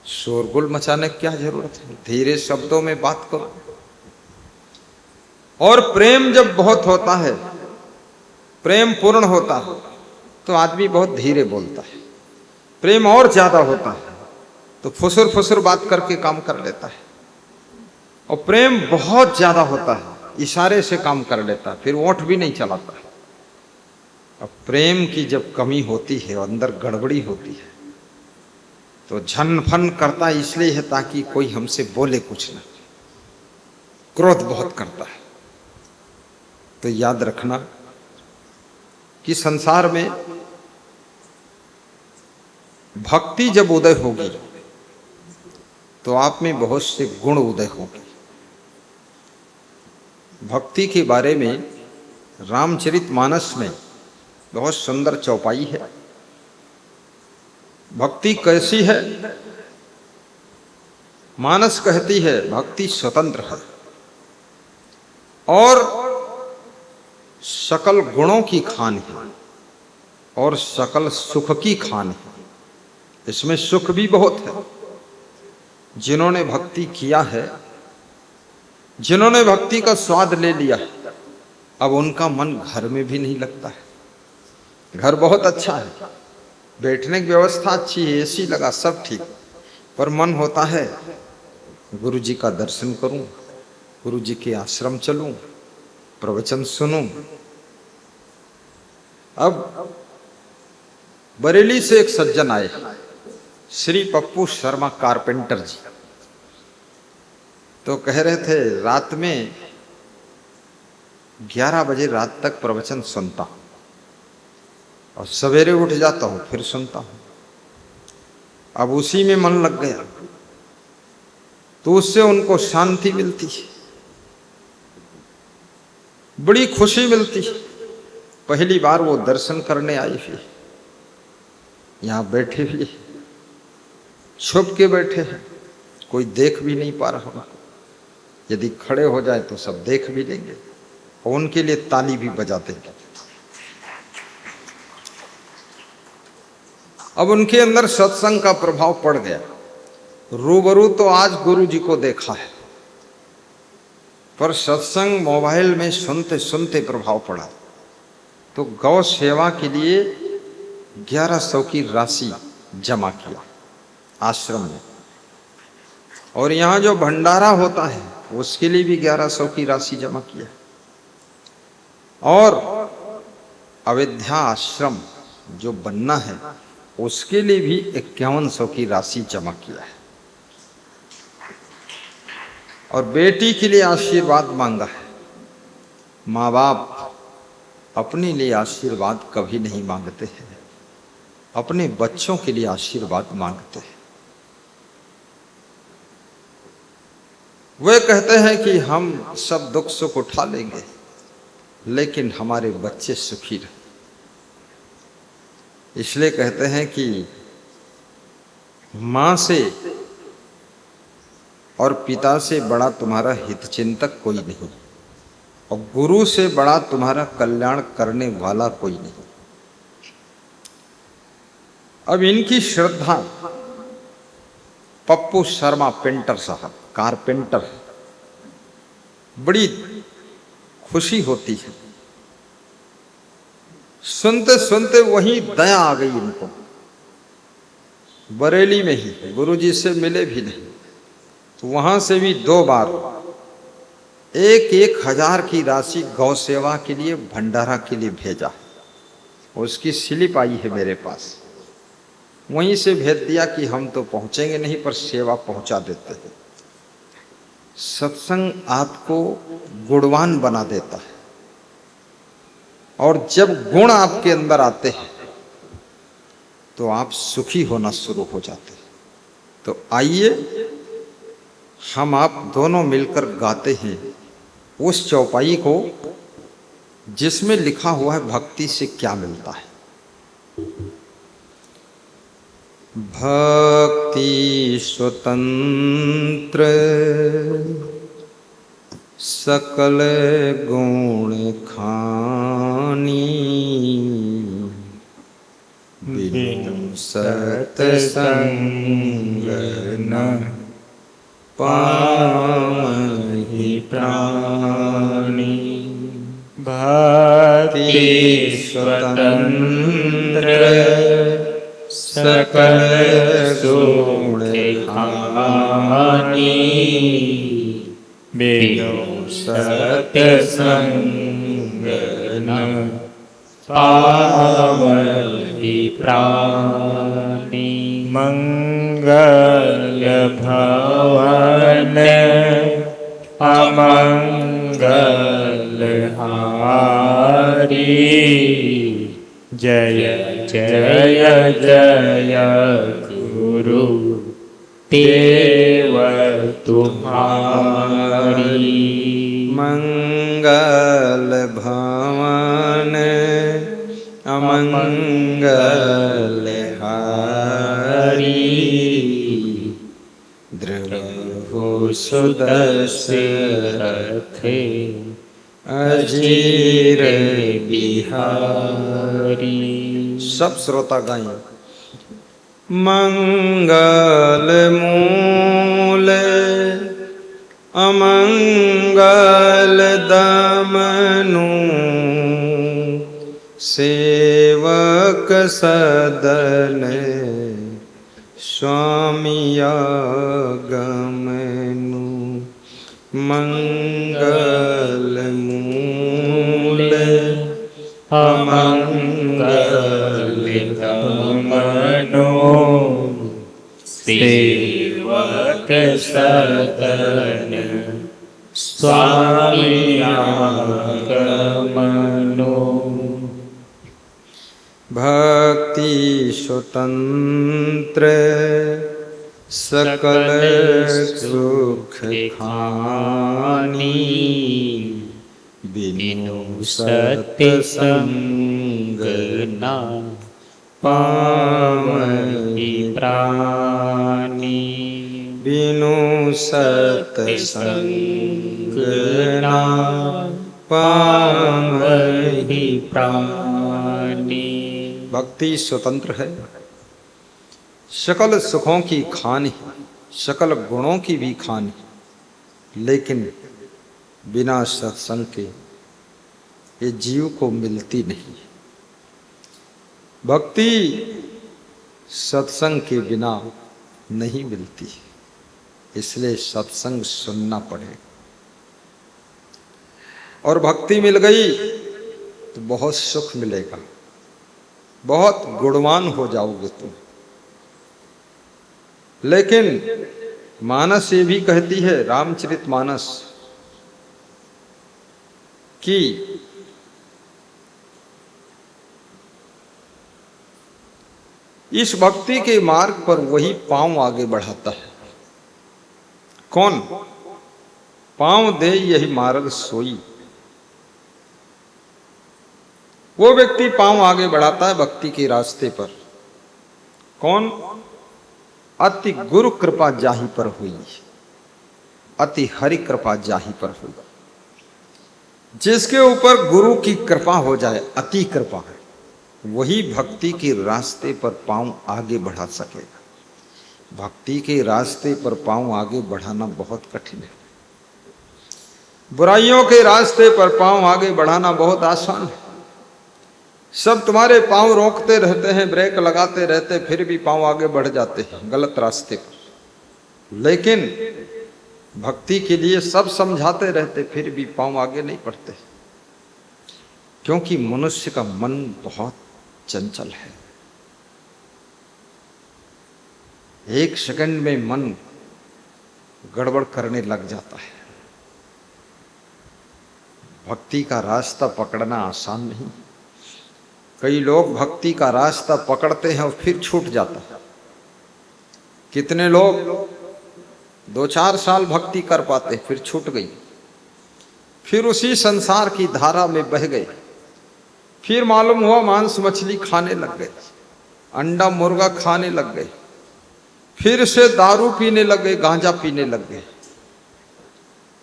शोरगुल मचाने की क्या जरूरत है, धीरे शब्दों में बात करो। और प्रेम जब बहुत होता है, प्रेम पूर्ण होता है, तो आदमी बहुत धीरे बोलता है। प्रेम और ज्यादा होता है तो फुसुर फुसुर बात करके काम कर लेता है। और प्रेम बहुत ज्यादा होता है, इशारे से काम कर लेता है, फिर ओंठ भी नहीं चलाता। अब प्रेम की जब कमी होती है, अंदर गड़बड़ी होती है, तो झन फन करता इसलिए है ताकि कोई हमसे बोले कुछ ना। क्रोध बहुत करता है। तो याद रखना कि संसार में भक्ति जब उदय होगी तो आप में बहुत से गुण उदय होंगे। भक्ति के बारे में रामचरितमानस में बहुत सुंदर चौपाई है। भक्ति कैसी है? मानस कहती है भक्ति स्वतंत्र है और सकल गुणों की खान है और सकल सुख की खान है। इसमें सुख भी बहुत है। जिन्होंने भक्ति किया है, जिन्होंने भक्ति का स्वाद ले लिया है, अब उनका मन घर में भी नहीं लगता है। घर बहुत अच्छा है, बैठने की व्यवस्था अच्छी है, एसी लगा, सब ठीक, पर मन होता है गुरु जी का दर्शन करूं, गुरु जी के आश्रम चलूं, प्रवचन सुनूं। अब बरेली से एक सज्जन आए, श्री पप्पू शर्मा कारपेंटर जी। तो कह रहे थे रात में 11 बजे रात तक प्रवचन सुनता हूं और सवेरे उठ जाता हूं फिर सुनता हूं। अब उसी में मन लग गया तो उससे उनको शांति मिलती है, बड़ी खुशी मिलती है। पहली बार वो दर्शन करने आई थी, यहां बैठे हुए, छुप के बैठे हैं, कोई देख भी नहीं पा रहा उनको। यदि खड़े हो जाए तो सब देख भी लेंगे और उनके लिए ताली भी बजा देंगे। अब उनके अंदर सत्संग का प्रभाव पड़ गया। रूबरू तो आज गुरु जी को देखा है, पर सत्संग मोबाइल में सुनते सुनते प्रभाव पड़ा। तो गौ सेवा के लिए 1100 की राशि जमा किया आश्रम में, और यहाँ जो भंडारा होता है उसके लिए भी 1100 की राशि जमा किया, और अयोध्या आश्रम जो बनना है उसके लिए भी 5100 की राशि जमा किया है, और बेटी के लिए आशीर्वाद मांगा है। माँ बाप अपने लिए आशीर्वाद कभी नहीं मांगते हैं, अपने बच्चों के लिए आशीर्वाद मांगते हैं। वे कहते हैं कि हम सब दुख सुख उठा लेंगे, लेकिन हमारे बच्चे सुखी रहे। इसलिए कहते हैं कि मां से और पिता से बड़ा तुम्हारा हितचिंतक कोई नहीं, और गुरु से बड़ा तुम्हारा कल्याण करने वाला कोई नहीं। अब इनकी श्रद्धा, पप्पू शर्मा पेंटर साहब, कारपेंटर, बड़ी खुशी होती है। सुनते सुनते वहीं दया आ गई इनको, बरेली में ही, गुरुजी से मिले भी नहीं तो वहां से भी 2 बार 1,000 की राशि गौ सेवा के लिए, भंडारा के लिए भेजा। उसकी स्लिप आई है मेरे पास, वहीं से भेज दिया कि हम तो पहुंचेंगे नहीं पर सेवा पहुंचा देते हैं। सत्संग आपको गुणवान बना देता है, और जब गुण आपके अंदर आते हैं तो आप सुखी होना शुरू हो जाते हैं। तो आइए हम आप दोनों मिलकर गाते हैं उस चौपाई को जिसमें लिखा हुआ है भक्ति से क्या मिलता है। भक्ति स्वतंत्र सकल गुण खानी, बिनु सत्संग न पावहि प्राणी। भक्ति स्वतंत्र सकल सुख खानी, बिनु सत्संग न पावहि प्राणी। मंगल भवन अमंगल हारी, जय जय जय गुरु देव तुम्हारी। मंगल भवन अमंगल हारी, द्रवहु सुदशरथे अजीर बिहारी। सब श्रोता गाएं। मंगल मूल अमंगल दमनु, सेवक सदन स्वामी आगमनु। मंगल मूल अमंगल दमनु, सेवक सदन स्वामी आगमनु। भक्ति स्वतंत्र सकल सुख खानी, बिनु सत्संग न पावहि प्राणी। बिनु सत्संग न पावहि प्राणी। भक्ति स्वतंत्र है, सकल सुखों की खान है, सकल गुणों की भी खान है, लेकिन बिना सत्संग के ये जीव को मिलती नहीं। भक्ति सत्संग के बिना नहीं मिलती, इसलिए सत्संग सुनना पड़ेगा। और भक्ति मिल गई तो बहुत सुख मिलेगा, बहुत गुणवान हो जाओगे तुम। लेकिन मानस ये भी कहती है, रामचरितमानस, कि इस भक्ति के मार्ग पर वही पांव आगे बढ़ाता है। कौन? पांव दे यही मार्ग सोई। वो व्यक्ति पांव आगे बढ़ाता है भक्ति के रास्ते पर। कौन? अति गुरु कृपा जाहि पर हुई, अति हरि कृपा जाहि पर हुई। जिसके ऊपर गुरु की कृपा हो जाए, अति कृपा है, वही भक्ति के रास्ते पर पांव आगे बढ़ा सकेगा। भक्ति के रास्ते पर पांव आगे बढ़ाना बहुत कठिन है। बुराइयों के रास्ते पर पांव आगे बढ़ाना बहुत आसान है। सब तुम्हारे पांव रोकते रहते हैं, ब्रेक लगाते रहते, फिर भी पांव आगे बढ़ जाते हैं गलत रास्ते पर। लेकिन भक्ति के लिए सब समझाते रहते, फिर भी पांव आगे नहीं बढ़ते, क्योंकि मनुष्य का मन बहुत चंचल है। एक सेकंड में मन गड़बड़ करने लग जाता है। भक्ति का रास्ता पकड़ना आसान नहीं। कई लोग भक्ति का रास्ता पकड़ते हैं और फिर छूट जाता है। कितने लोग 2-4 साल भक्ति कर पाते, फिर छूट गई, फिर उसी संसार की धारा में बह गए। फिर मालूम हुआ मांस मछली खाने लग गए, अंडा मुर्गा खाने लग गए, फिर से दारू पीने लग गए, गांजा पीने लग गए।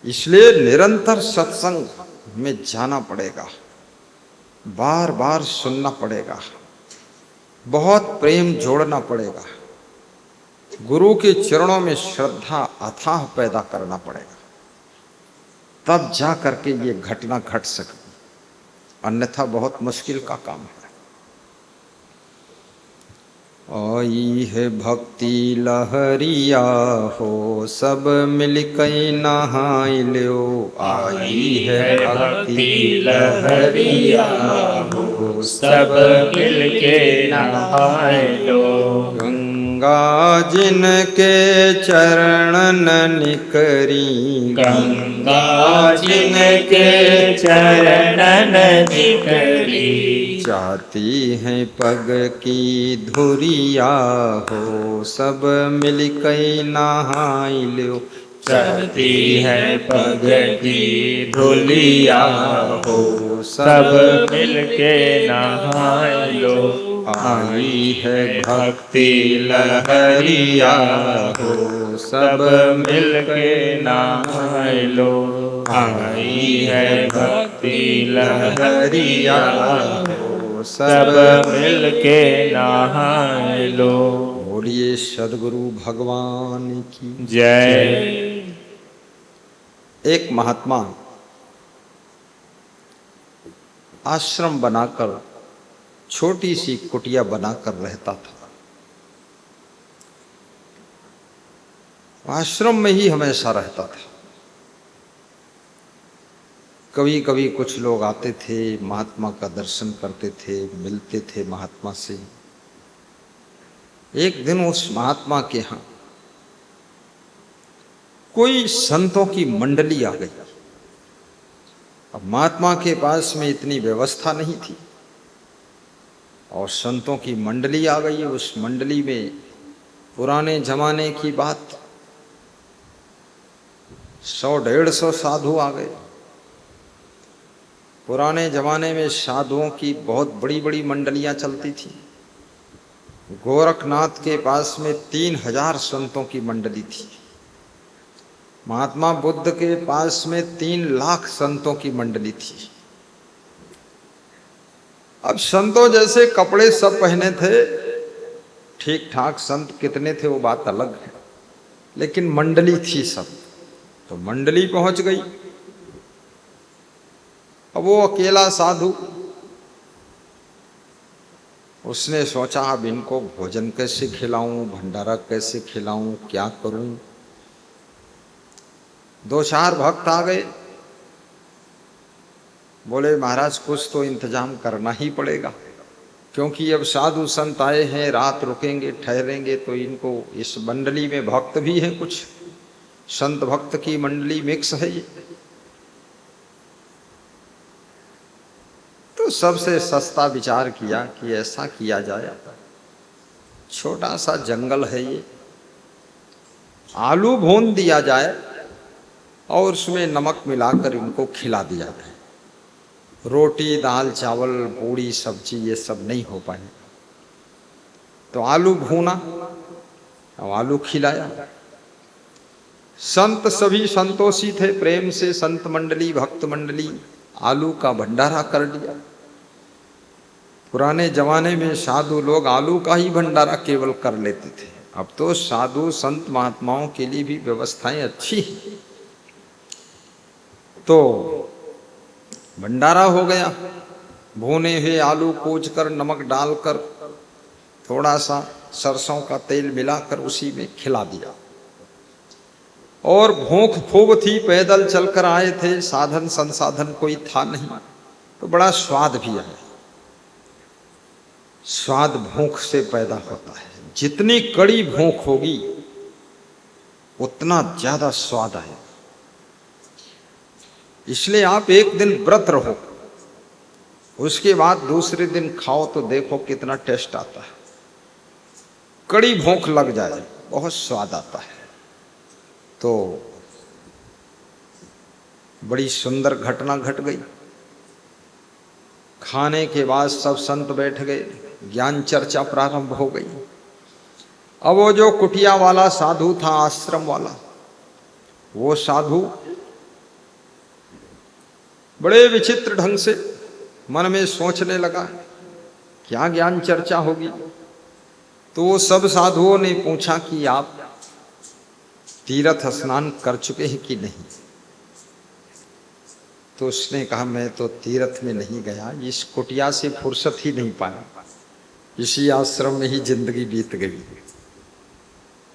इसलिए निरंतर सत्संग में जाना पड़ेगा, बार बार सुनना पड़ेगा, बहुत प्रेम जोड़ना पड़ेगा, गुरु के चरणों में श्रद्धा अथाह पैदा करना पड़ेगा, तब जा करके ये घटना घट सकती, अन्यथा बहुत मुश्किल का काम है। आई है भक्ति लहरिया हो, सब मिल कई नहाई लो। आई है भक्ति लहरिया हो, सब मिलके नहाए लो। गंगा जिनके चरणन निकरी, गंगा जिनके चरणन निकरी। जाती हैं पग की धुरिया हो, सब मिल कई नहाई लो। चलती है पग की धुलिया हो, सब मिलके नहाए लो। आई है भक्ति लहरिया हो, सब मिलके नहाए लो। आई है भक्ति लहरिया हो, सब मिलके नहाए लो। बोलिए सदगुरु भगवान की जय। एक महात्मा आश्रम बनाकर, छोटी सी कुटिया बनाकर रहता था। आश्रम में ही हमेशा रहता था। कभी कभी कुछ लोग आते थे, महात्मा का दर्शन करते थे, मिलते थे महात्मा से। एक दिन उस महात्मा के यहाँ कोई संतों की मंडली आ गई। अब महात्मा के पास में इतनी व्यवस्था नहीं थी और संतों की मंडली आ गई। उस मंडली में पुराने जमाने की बात 100-150 साधु आ गए। पुराने जमाने में साधुओं की बहुत बड़ी बड़ी मंडलियां चलती थी। गोरखनाथ के पास में 3000 संतों की मंडली थी। महात्मा बुद्ध के पास में 3 लाख संतों की मंडली थी। अब संतों जैसे कपड़े सब पहने थे, ठीक ठाक संत कितने थे वो बात अलग है, लेकिन मंडली थी सब। तो मंडली पहुंच गई। अब वो अकेला साधु उसने सोचा अब इनको भोजन कैसे खिलाऊं, भंडारा कैसे खिलाऊं, क्या करूं। 2-4 भक्त आ गए, बोले महाराज कुछ तो इंतजाम करना ही पड़ेगा, क्योंकि अब साधु संत आए हैं, रात रुकेंगे ठहरेंगे तो इनको, इस मंडली में भक्त भी हैं, कुछ संत भक्त की मंडली मिक्स है ये। तो सबसे सस्ता विचार किया कि ऐसा किया जाए, छोटा सा जंगल है ये, आलू भून दिया जाए और उसमें नमक मिलाकर इनको खिला दिया जाए। रोटी दाल चावल पूड़ी सब्जी ये सब नहीं हो पाए, तो आलू भूना और आलू खिलाया। संत सभी संतोषी थे, प्रेम से संत मंडली भक्त मंडली आलू का भंडारा कर दिया। पुराने जमाने में साधु लोग आलू का ही भंडारा केवल कर लेते थे, अब तो साधु संत महात्माओं के लिए भी व्यवस्थाएं अच्छी है। तो भंडारा हो गया, भुने हुए आलू कोचकर नमक डालकर थोड़ा सा सरसों का तेल मिलाकर उसी में खिला दिया। और भूख खूब थी, पैदल चलकर आए थे, साधन संसाधन कोई था नहीं, तो बड़ा स्वाद भी आया। स्वाद भूख से पैदा होता है, जितनी कड़ी भूख होगी उतना ज्यादा स्वाद आएगा। इसलिए आप एक दिन व्रत रहो, उसके बाद दूसरे दिन खाओ तो देखो कितना टेस्ट आता है। कड़ी भूख लग जाए बहुत स्वाद आता है। तो बड़ी सुंदर घटना घट गई। खाने के बाद सब संत बैठ गए, ज्ञान चर्चा प्रारंभ हो गई। अब वो जो कुटिया वाला साधु था, आश्रम वाला, वो साधु बड़े विचित्र ढंग से मन में सोचने लगा क्या ज्ञान चर्चा होगी। तो वो सब साधुओं ने पूछा कि आप तीर्थ स्नान कर चुके हैं कि नहीं। तो उसने कहा मैं तो तीर्थ में नहीं गया, इस कुटिया से फुर्सत ही नहीं पाया, इसी आश्रम में ही जिंदगी बीत गई।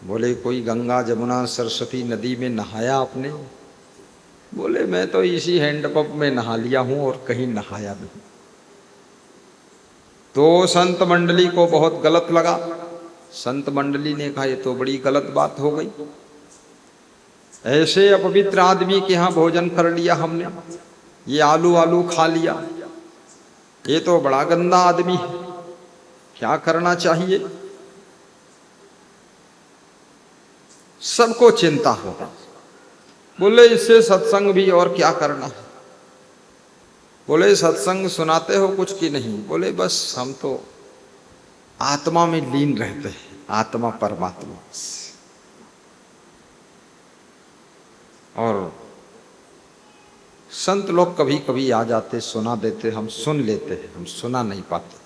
बोले कोई गंगा जमुना सरस्वती नदी में नहाया आपने? बोले मैं तो इसी हैंडपंप में नहा लिया हूं और कहीं नहाया नहीं। तो संत मंडली को बहुत गलत लगा। संत मंडली ने कहा ये तो बड़ी गलत बात हो गई, ऐसे अपवित्र आदमी के यहाँ भोजन कर लिया हमने, ये आलू आलू खा लिया, ये तो बड़ा गंदा आदमी है, क्या करना चाहिए। सबको चिंता होगा। बोले इससे सत्संग भी और क्या करना है। बोले सत्संग सुनाते हो कुछ की नहीं। बोले बस हम तो आत्मा में लीन रहते हैं, आत्मा परमात्मा। और संत लोग कभी कभी आ जाते, सुना देते, हम सुन लेते हैं, हम सुना नहीं पाते।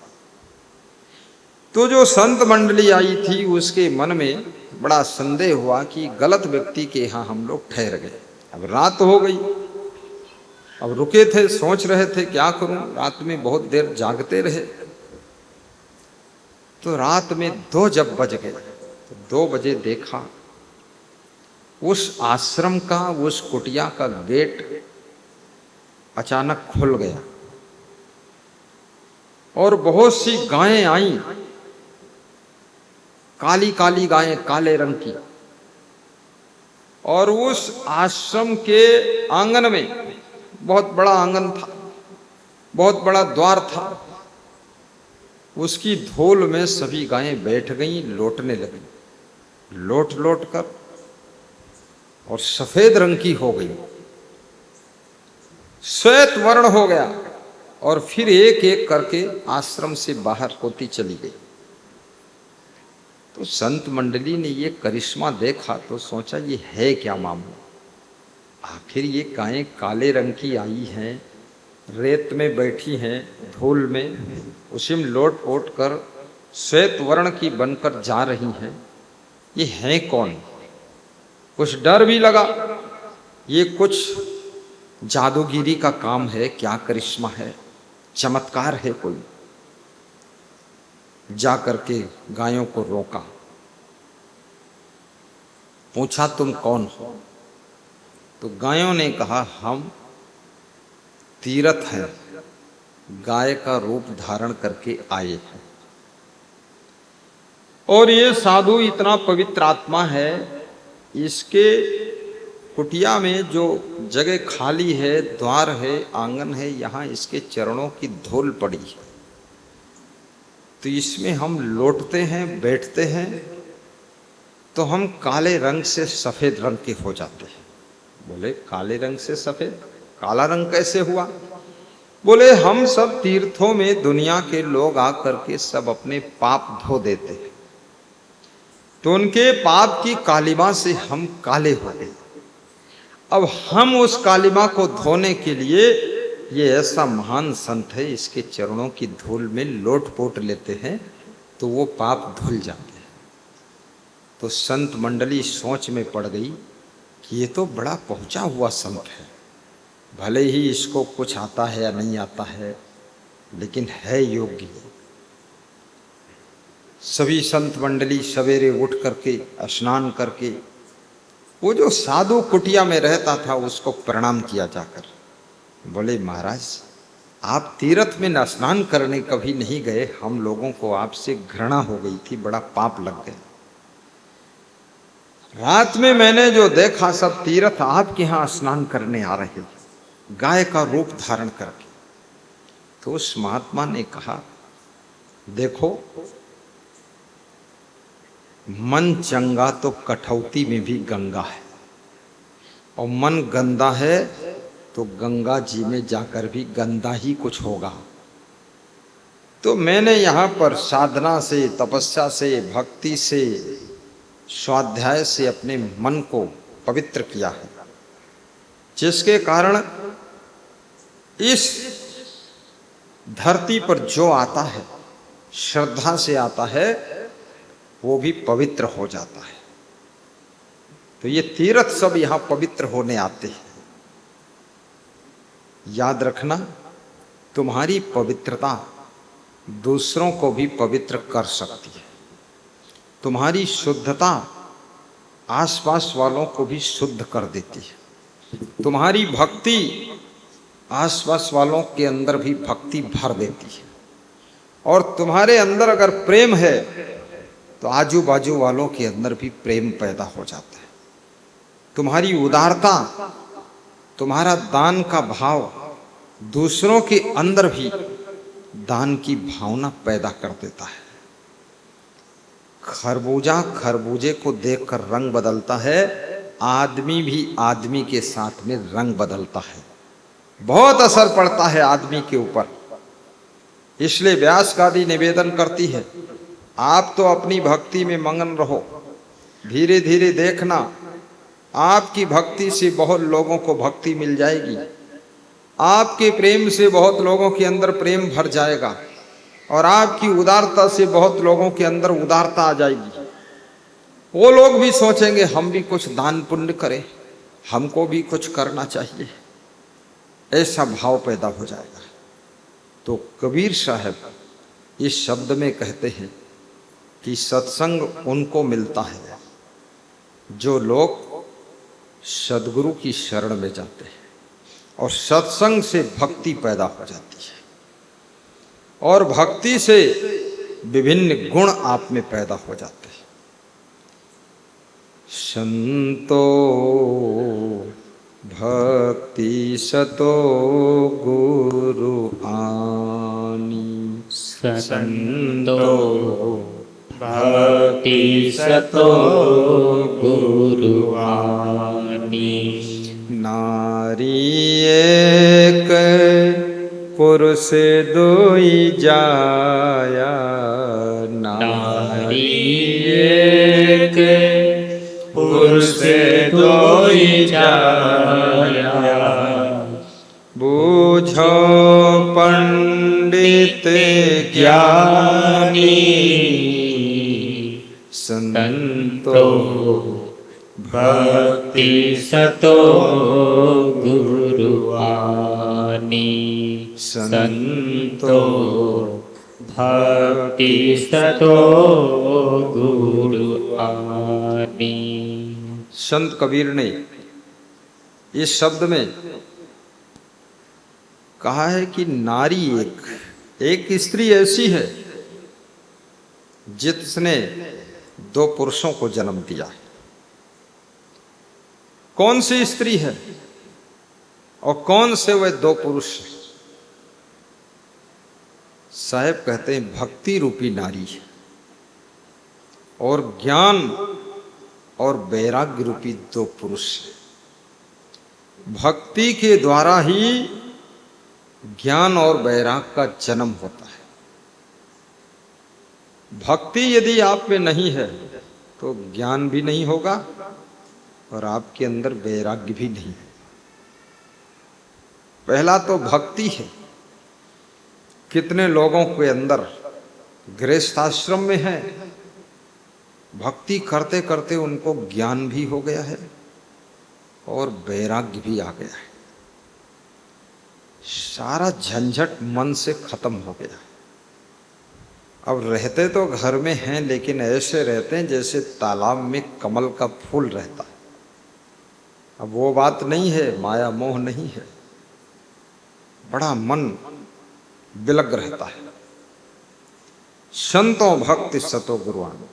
तो जो संत मंडली आई थी उसके मन में बड़ा संदेह हुआ कि गलत व्यक्ति के यहाँ हम लोग ठहर गए। अब रात हो गई, अब रुके थे, सोच रहे थे क्या करूं। रात में बहुत देर जागते रहे। तो रात में 2 जब बज गए तो 2 बजे देखा उस आश्रम का, उस कुटिया का गेट अचानक खुल गया और बहुत सी गायें आईं, काली काली गायें, काले रंग की। और उस आश्रम के आंगन में, बहुत बड़ा आंगन था, बहुत बड़ा द्वार था, उसकी धूल में सभी गायें बैठ गईं, लोटने लगी, लोट लोट कर, और सफेद रंग की हो गई, श्वेत वर्ण हो गया। और फिर एक एक करके आश्रम से बाहर होती चली गई। तो संत मंडली ने ये करिश्मा देखा तो सोचा ये है क्या मामला। आखिर ये गायें काले रंग की आई हैं, रेत में बैठी हैं, धूल में, उसी में लोट पोट कर श्वेत वर्ण की बनकर जा रही हैं, ये हैं कौन। कुछ डर भी लगा, ये कुछ जादूगिरी का काम है, क्या करिश्मा है, चमत्कार है कोई। जा करके गायों को रोका, पूछा तुम कौन हो? तो गायों ने कहा हम तीरथ हैं, गाय का रूप धारण करके आए हैं। और ये साधु इतना पवित्र आत्मा है, इसके कुटिया में जो जगह खाली है, द्वार है, आंगन है, यहाँ इसके चरणों की धूल पड़ी है, तो इसमें हम लौटते हैं, बैठते हैं, तो हम काले रंग से सफेद रंग के हो जाते हैं। बोले काले रंग से सफेद, काला रंग कैसे हुआ? बोले हम सब तीर्थों में दुनिया के लोग आकर के सब अपने पाप धो देते हैं, तो उनके पाप की कालिमा से हम काले हो गए। अब हम उस कालिमा को धोने के लिए ये ऐसा महान संत है, इसके चरणों की धूल में लोट पोट लेते हैं तो वो पाप धुल जाते हैं। तो संत मंडली सोच में पड़ गई कि ये तो बड़ा पहुंचा हुआ संत है, भले ही इसको कुछ आता है या नहीं आता है, लेकिन है योग्य। सभी संत मंडली सवेरे उठ करके स्नान करके वो जो साधु कुटिया में रहता था उसको प्रणाम किया जाकर। बोले महाराज आप तीर्थ में न स्नान करने कभी नहीं गए, हम लोगों को आपसे घृणा हो गई थी, बड़ा पाप लग गया। रात में मैंने जो देखा सब तीर्थ आपके यहाँ स्नान करने आ रहे, गाय का रूप धारण करके। तो उस महात्मा ने कहा देखो मन चंगा तो कठौती में भी गंगा है, और मन गंदा है तो गंगा जी में जाकर भी गंदा ही कुछ होगा। तो मैंने यहाँ पर साधना से, तपस्या से, भक्ति से, स्वाध्याय से अपने मन को पवित्र किया है, जिसके कारण इस धरती पर जो आता है श्रद्धा से आता है वो भी पवित्र हो जाता है। तो ये तीर्थ सब यहां पवित्र होने आते हैं। याद रखना तुम्हारी पवित्रता दूसरों को भी पवित्र कर सकती है, तुम्हारी शुद्धता आसपास वालों को भी शुद्ध कर देती है, तुम्हारी भक्ति आसपास वालों के अंदर भी भक्ति भर देती है, और तुम्हारे अंदर अगर प्रेम है तो आजू बाजू वालों के अंदर भी प्रेम पैदा हो जाता है। तुम्हारी उदारता, तुम्हारा दान का भाव दूसरों के अंदर भी दान की भावना पैदा कर देता है। खरबूजा खरबूजे को देखकर रंग बदलता है, आदमी भी आदमी के साथ में रंग बदलता है, बहुत असर पड़ता है आदमी के ऊपर। इसलिए व्यास गादी निवेदन करती है आप तो अपनी भक्ति में मगन रहो, धीरे धीरे देखना आपकी भक्ति से बहुत लोगों को भक्ति मिल जाएगी, आपके प्रेम से बहुत लोगों के अंदर प्रेम भर जाएगा, और आपकी उदारता से बहुत लोगों के अंदर उदारता आ जाएगी। वो लोग भी सोचेंगे हम भी कुछ दान पुण्य करें, हमको भी कुछ करना चाहिए, ऐसा भाव पैदा हो जाएगा। तो कबीर साहब इस शब्द में कहते हैं कि सत्संग उनको मिलता है जो लोग सद्गुरु की शरण में जाते हैं, और सत्संग से भक्ति पैदा हो जाती है, और भक्ति से विभिन्न गुण आप में पैदा हो जाते हैं। संतो भक्ति सतो गुरु आनी, संतो भक्ति सतो गुरु आनी। नारी एक पुरुष दोई जाया, नारी एक पुरुष दोई जाया, बूझो पंडित ज्ञानी, संतो भक्ति सतो गुरु आनी। संतो भक्ति सतो गुरु आनी। संत कबीर ने इस शब्द में कहा है कि नारी एक स्त्री ऐसी है जिसने दो पुरुषों को जन्म दिया है। कौन सी स्त्री है और कौन से वह दो पुरुष? साहेब कहते हैं भक्ति रूपी नारी है और ज्ञान और वैराग्य रूपी दो पुरुष है। भक्ति के द्वारा ही ज्ञान और वैराग्य का जन्म होता है। भक्ति यदि आप में नहीं है तो ज्ञान भी नहीं होगा और आपके अंदर वैराग्य भी नहीं है। पहला तो भक्ति है। कितने लोगों के अंदर गृहस्थ आश्रम में है, भक्ति करते करते उनको ज्ञान भी हो गया है और वैराग्य भी आ गया है। सारा झंझट मन से खत्म हो गया। अब रहते तो घर में हैं लेकिन ऐसे रहते हैं जैसे तालाब में कमल का फूल रहता है। अब वो बात नहीं है, माया मोह नहीं है, बड़ा मन बिलग रहता है। संतों भक्ति सतो गुरुआन।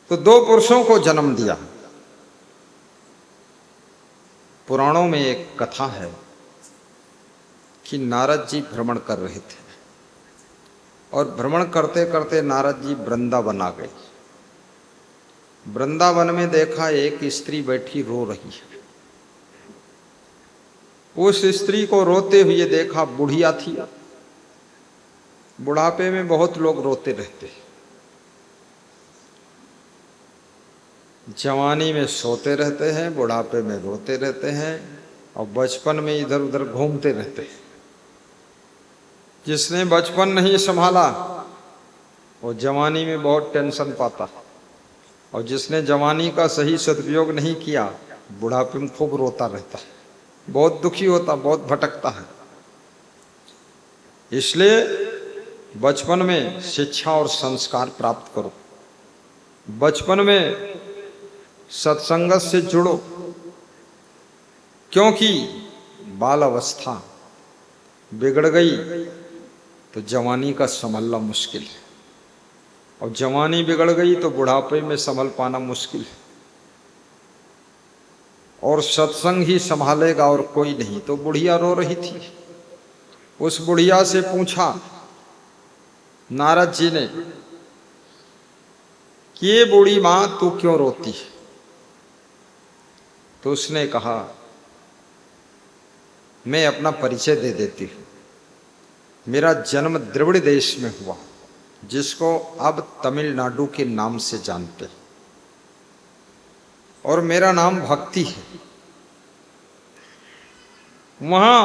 तो दो पुरुषों को जन्म दिया। पुराणों में एक कथा है कि नारद जी भ्रमण कर रहे थे और भ्रमण करते करते नारद जी वृंदावन आ गए। वृंदावन में देखा एक स्त्री बैठी रो रही है। उस स्त्री को रोते हुए देखा, बुढ़िया थी। बुढ़ापे में बहुत लोग रोते रहते हैं। जवानी में सोते रहते हैं, बुढ़ापे में रोते रहते हैं और बचपन में इधर उधर घूमते रहते हैं। जिसने बचपन नहीं संभाला वो जवानी में बहुत टेंशन पाता और जिसने जवानी का सही सदुपयोग नहीं किया बुढ़ापे में खूब रोता रहता है, बहुत दुखी होता, बहुत भटकता है। इसलिए बचपन में शिक्षा और संस्कार प्राप्त करो, बचपन में सत्संगत से जुड़ो, क्योंकि बाल अवस्था बिगड़ गई तो जवानी का संभलना मुश्किल है और जवानी बिगड़ गई तो बुढ़ापे में संभल पाना मुश्किल है। और सत्संग ही संभालेगा और कोई नहीं। तो बुढ़िया रो रही थी। उस बुढ़िया से पूछा नारद जी ने कि ये बूढ़ी मां तू क्यों रोती है? तो उसने कहा मैं अपना परिचय दे देती हूं। मेरा जन्म द्रविड़ देश में हुआ जिसको अब तमिलनाडु के नाम से जानते हैं और मेरा नाम भक्ति है। वहां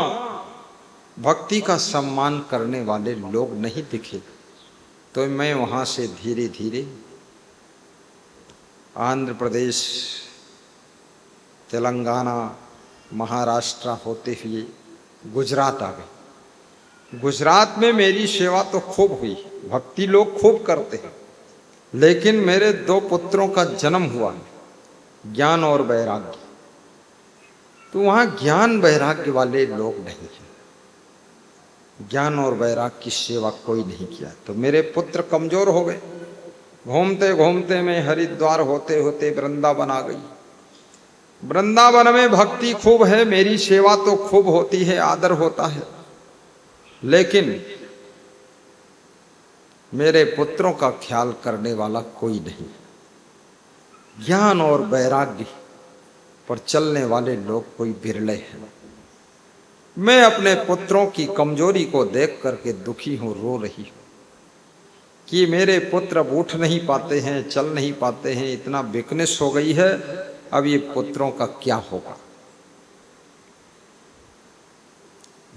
भक्ति का सम्मान करने वाले लोग नहीं दिखे तो मैं वहां से धीरे धीरे आंध्र प्रदेश, तेलंगाना, महाराष्ट्र होते हुए गुजरात आ गए। गुजरात में मेरी सेवा तो खूब हुई, भक्ति लोग खूब करते हैं, लेकिन मेरे दो पुत्रों का जन्म हुआ, ज्ञान और वैराग्य। तो वहां ज्ञान वैराग्य वाले लोग नहीं हैं, ज्ञान और वैराग्य की सेवा कोई नहीं किया। तो मेरे पुत्र कमजोर हो गए। घूमते घूमते मैं हरिद्वार होते होते वृंदावन आ गई। वृंदावन में भक्ति खूब है, मेरी सेवा तो खूब होती है, आदर होता है, लेकिन मेरे पुत्रों का ख्याल करने वाला कोई नहीं। ज्ञान और वैराग्य पर चलने वाले लोग कोई बिरले हैं। मैं अपने पुत्रों की कमजोरी को देख करके दुखी हूं, रो रही हूं कि मेरे पुत्र अब उठ नहीं पाते हैं, चल नहीं पाते हैं, इतना वीकनेस हो गई है, अब ये पुत्रों का क्या होगा।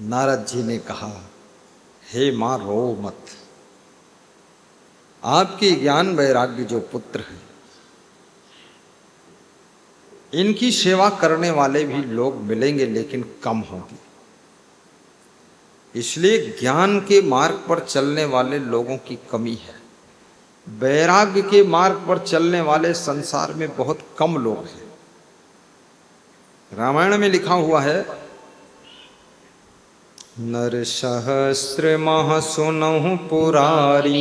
नारद जी ने कहा हे मां रो मत, आपके ज्ञान वैराग्य जो पुत्र हैं इनकी सेवा करने वाले भी लोग मिलेंगे लेकिन कम होंगे। इसलिए ज्ञान के मार्ग पर चलने वाले लोगों की कमी है। वैराग्य के मार्ग पर चलने वाले संसार में बहुत कम लोग हैं। रामायण में लिखा हुआ है, नर सहस्र मह सुनहु पुरारी,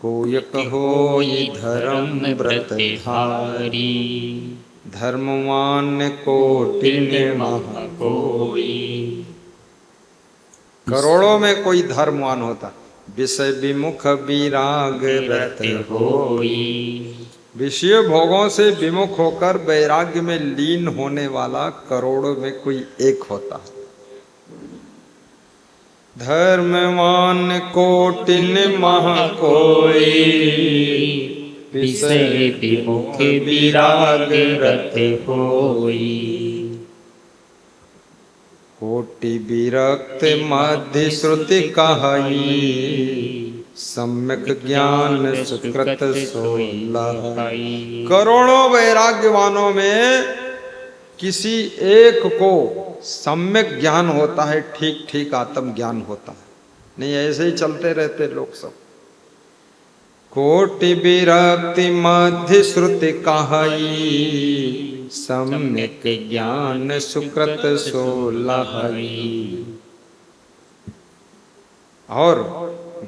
कोय कहोइ धर्म व्रत धारी। धर्मवान कोटिन मह कोई। करोड़ों में कोई धर्मवान होता, विषय विमुख विराग व्रत होई। विषय भोगों से विमुख होकर वैराग्य में लीन होने वाला करोड़ों में कोई एक होता है। धर्मवान कोटिन मह कोई, विषय विमुख विराग व्रत होई। कोटि विरक्त मध्य श्रुति कहाई, सम्यक ज्ञान सुकृत सोलह। करोड़ों वैराग्यवानों में किसी एक को सम्यक ज्ञान होता है, ठीक ठीक आत्म ज्ञान होता है। नहीं ऐसे ही चलते रहते लोग सब। कोटि विरक्ति मध्य श्रुति कहाई, सम्यक ज्ञान सुकृत सोलहई। और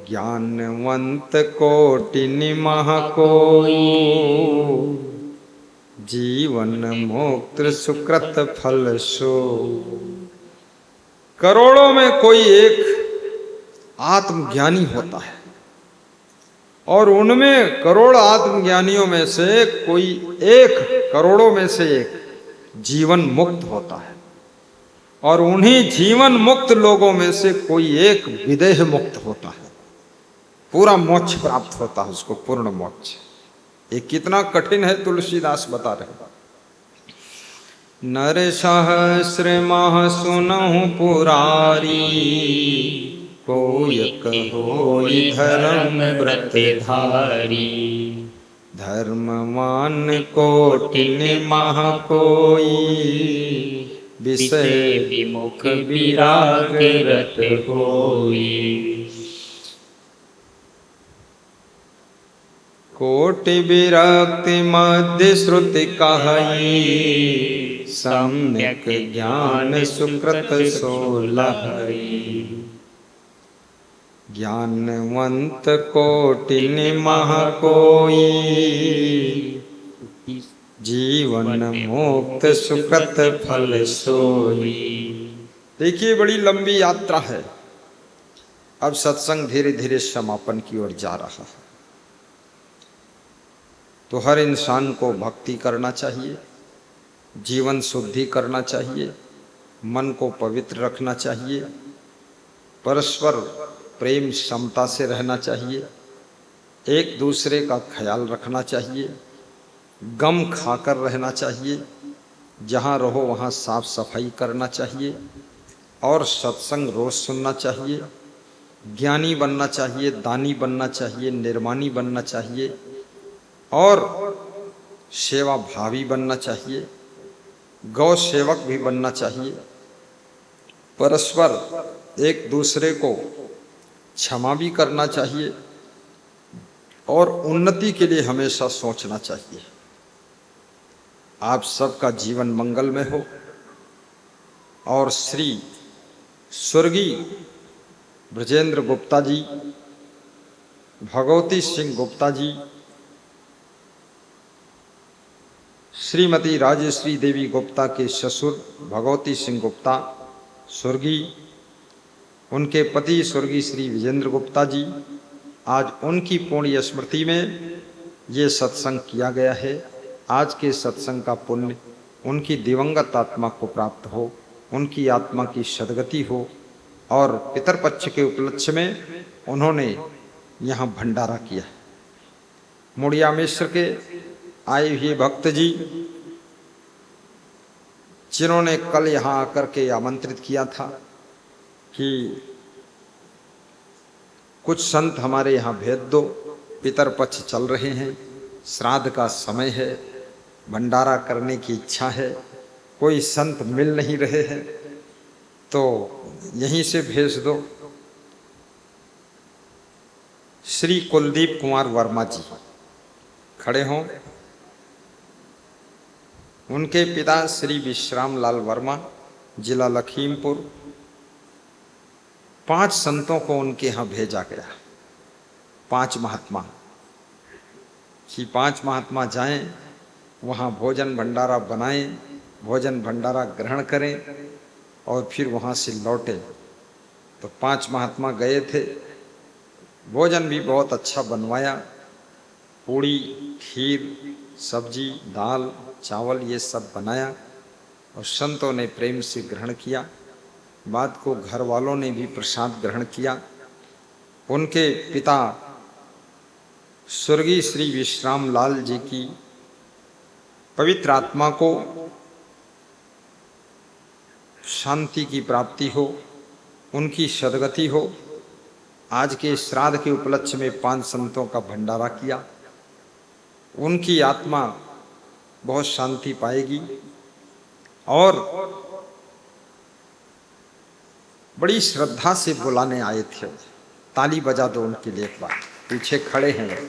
ज्ञानवंत कोटि निमह कोई, जीवन मुक्त सुकृत फल सो। करोड़ों में कोई एक आत्मज्ञानी होता है, और उनमें करोड़ आत्मज्ञानियों में से कोई एक, करोड़ों में से एक जीवन मुक्त होता है, और उन्हीं जीवन मुक्त लोगों में से कोई एक विदेह मुक्त होता है। पूरा मोक्ष प्राप्त होता है उसको, पूर्ण मोक्ष। ये कितना कठिन है तुलसीदास बता रहे हैं। नर सहस्र मह सुनहु पुरारी, कोय कहोइ धर्म व्रत धारी। धर्मवान कोटिन मह कोई, विषय विमुख विराग व्रत होई। कोटि विरक्ति मध्य श्रुति कहाई, सम्यक ज्ञान सुकृत सोलहई। ज्ञानवंत कोटि निमह कोई, जीवन मुक्त सुकृत फल सोई। देखिए बड़ी लंबी यात्रा है। अब सत्संग धीरे धीरे समापन की ओर जा रहा है। तो हर इंसान को भक्ति करना चाहिए, जीवन शुद्धि करना चाहिए, मन को पवित्र रखना चाहिए, परस्पर प्रेम समता से रहना चाहिए, एक दूसरे का ख्याल रखना चाहिए, गम खाकर रहना चाहिए, जहाँ रहो वहाँ साफ सफाई करना चाहिए, और सत्संग रोज सुनना चाहिए, ज्ञानी बनना चाहिए, दानी बनना चाहिए, निर्माणी बनना चाहिए, और सेवा भावी बनना चाहिए, गौ सेवक भी बनना चाहिए, परस्पर एक दूसरे को क्षमा भी करना चाहिए, और उन्नति के लिए हमेशा सोचना चाहिए। आप सबका जीवन मंगल में हो, और श्री स्वर्गीय ब्रजेंद्र गुप्ता जी, भगवती सिंह गुप्ता जी, श्रीमती राजश्री देवी गुप्ता के ससुर भगवती सिंह गुप्ता स्वर्गीय, उनके पति स्वर्गीय श्री विजेंद्र गुप्ता जी, आज उनकी पुण्य स्मृति में ये सत्संग किया गया है। आज के सत्संग का पुण्य उनकी दिवंगत आत्मा को प्राप्त हो, उनकी आत्मा की सद्गति हो, और पितरपक्ष के उपलक्ष्य में उन्होंने यहाँ भंडारा किया। मुड़िया मिश्र के आए हुए भक्त जी, जिन्होंने कल यहाँ आकर के आमंत्रित किया था कि कुछ संत हमारे यहाँ भेज दो, पितर पक्ष चल रहे हैं, श्राद्ध का समय है, भंडारा करने की इच्छा है, कोई संत मिल नहीं रहे हैं, तो यहीं से भेज दो। श्री कुलदीप कुमार वर्मा जी खड़े हों। उनके पिता श्री विश्राम लाल वर्मा, जिला लखीमपुर। 5 संतों को उनके यहाँ भेजा गया, 5 महात्मा, कि 5 महात्मा जाएं, वहाँ भोजन भंडारा बनाएं, भोजन भंडारा ग्रहण करें और फिर वहाँ से लौटें। तो 5 महात्मा गए थे। भोजन भी बहुत अच्छा बनवाया, पूड़ी, खीर, सब्जी, दाल, चावल ये सब बनाया और संतों ने प्रेम से ग्रहण किया। बाद को घर वालों ने भी प्रसाद ग्रहण किया। उनके पिता स्वर्गीय श्री विश्राम लाल जी की पवित्र आत्मा को शांति की प्राप्ति हो, उनकी सद्गति हो। आज के श्राद्ध के उपलक्ष्य में 5 संतों का भंडारा किया। उनकी आत्मा बहुत शांति पाएगी। और बड़ी श्रद्धा से बुलाने आए थे। ताली बजा दो उनके लिए एक बार। पीछे खड़े हैं।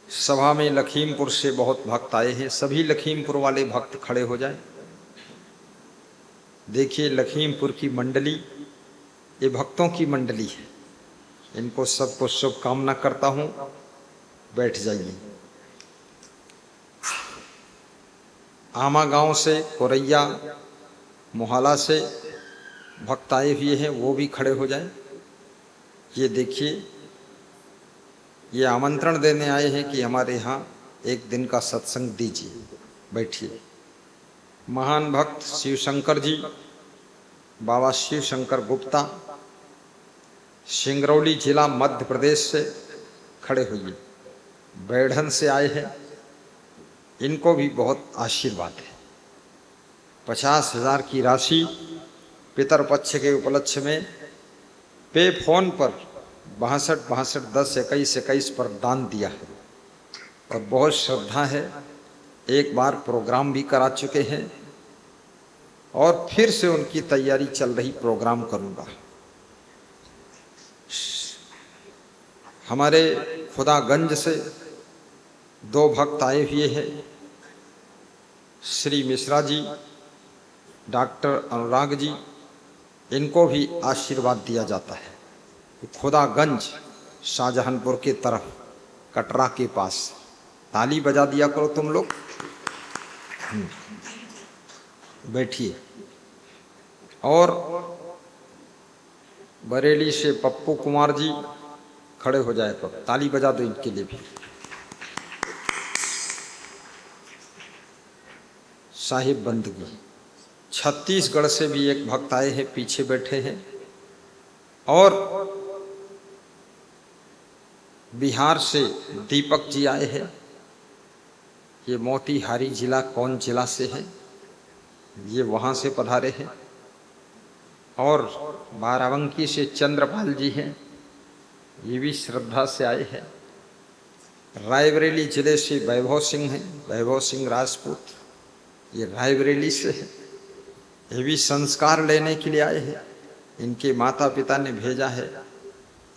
सभा में लखीमपुर से बहुत भक्त आए हैं। सभी लखीमपुर वाले भक्त खड़े हो जाएं। देखिए लखीमपुर की मंडली, ये भक्तों की मंडली है। इनको सबको शुभकामना करता हूं। बैठ जाइए। आमा गांव से, कोरैया, मोहाला से भक्त आए हुए हैं, वो भी खड़े हो जाएं। ये देखिए, ये आमंत्रण देने आए हैं कि हमारे यहाँ एक दिन का सत्संग दीजिए। बैठिए। महान भक्त शिवशंकर जी, बाबा शिवशंकर गुप्ता, सिंगरौली जिला मध्य प्रदेश से खड़े हुए। बैढ़न से आए हैं। इनको भी बहुत आशीर्वाद है। 50,000 की राशि पितर पक्ष के उपलक्ष्य में पे फोन पर 62-62-10-21-21 पर दान दिया है और बहुत श्रद्धा है। एक बार प्रोग्राम भी करा चुके हैं और फिर से उनकी तैयारी चल रही, प्रोग्राम करूंगा। हमारे खुदागंज से 2 भक्त आए हुए हैं। श्री मिश्रा जी, डॉक्टर अनुराग जी, इनको भी आशीर्वाद दिया जाता है। खुदागंज शाहजहांपुर के तरफ, कटरा के पास। ताली बजा दिया करो तुम लोग। बैठिए। और बरेली से पप्पू कुमार जी खड़े हो जाए तो ताली बजा दो इनके लिए भी। साहिब बंदगी। छत्तीसगढ़ से भी एक भक्त आए हैं, पीछे बैठे हैं। और बिहार से दीपक जी आए हैं। ये मोतीहारी जिला, कौन जिला से है, ये वहाँ से पधारे हैं। और बाराबंकी से चंद्रपाल जी हैं, ये भी श्रद्धा से आए हैं। रायबरेली जिले से वैभव सिंह हैं, वैभव सिंह राजपूत, ये रायबरेली से है। ये भी संस्कार लेने के लिए आए हैं। इनके माता पिता ने भेजा है।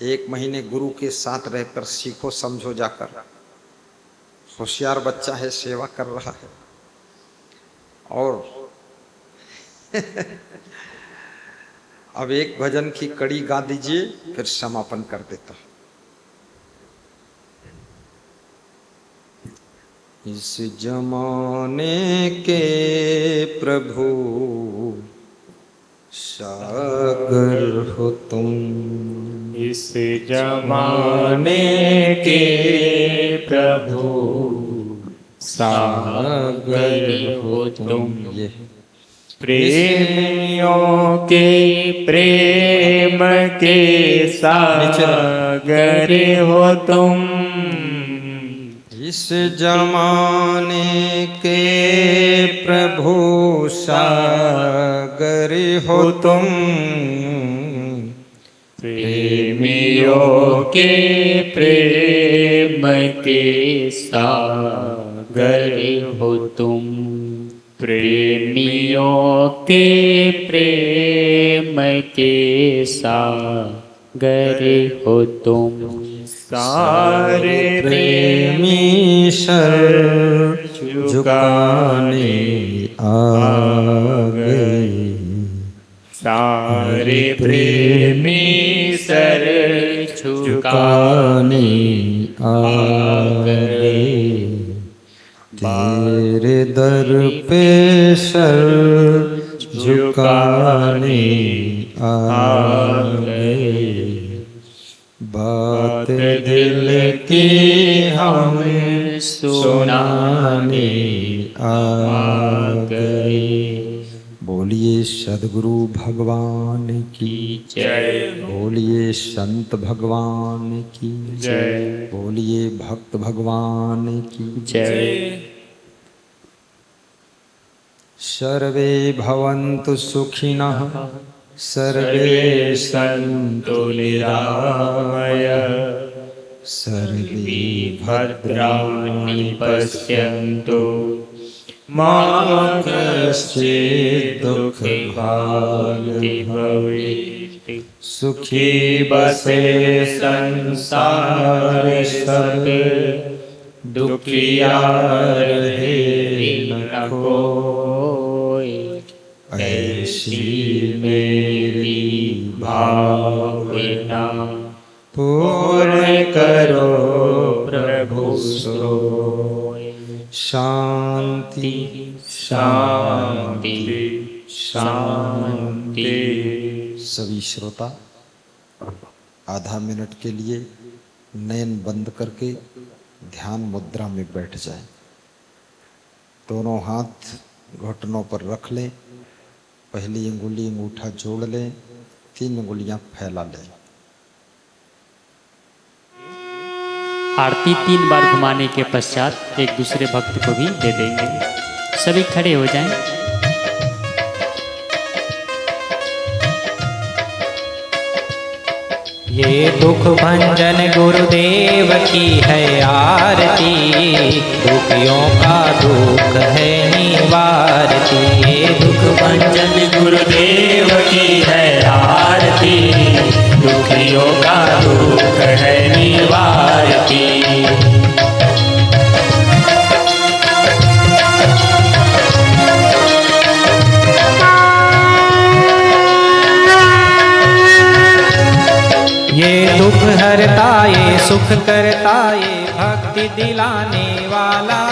1 महीने गुरु के साथ रहकर सीखो समझो जाकर। होशियार बच्चा है, सेवा कर रहा है। और अब एक भजन की कड़ी गा दीजिए, फिर समापन कर देता। इस जमाने के प्रभु सागर हो तुम, इस जमाने के प्रभु सागर हो तुम। ये प्रेमियों के प्रेम के सागर हो तुम। इस जमाने के प्रभु सागर हो तुम। प्रेमियों के प्रेम के सागर हो तुम, प्रेमियों के प्रेम के सागर हो तुम। सारे प्रेमी सर झुकाने आ गए, सारे प्रेमी सर झुकाने आ गए, तेरे दर पे सर झुकाने आ गए, बात दिल की हम सुनाने आ गए। बोलिए सद्गुरु भगवान की जय, बोलिए संत भगवान की जय, बोलिए भक्त भगवान की जय। सर्वे भवन्तु सुखिनः, सर्वे सन्तु निरामयाः, सर्वे भद्राणि पश्यन्तु मा कश्चित् दुःखभाग् भवेत्। सुखी बसे संसार सब, दुखिया रहे न कोई। ऐसी मेरी भावना पूर्ण करो प्रभु सोई। शांति शांति शांति। सभी श्रोता आधा मिनट के लिए नयन बंद करके ध्यान मुद्रा में बैठ जाएं। दोनों हाथ घुटनों पर रख लें, पहली अंगुली अंगूठा जोड़ लें, 3 अंगुलियां फैला लें। आरती 3 बार घुमाने के पश्चात एक दूसरे भक्त को भी दे देंगे। सभी खड़े हो जाएं। ये दुख भंजन गुरुदेव की है आरती, दुखियों का दुख है निवारती। ये दुख भंजन गुरुदेव की है आरती, दुखियों का दुख है निवारती। ये दुख हरता ये सुख करता, ये भक्ति दिलाने वाला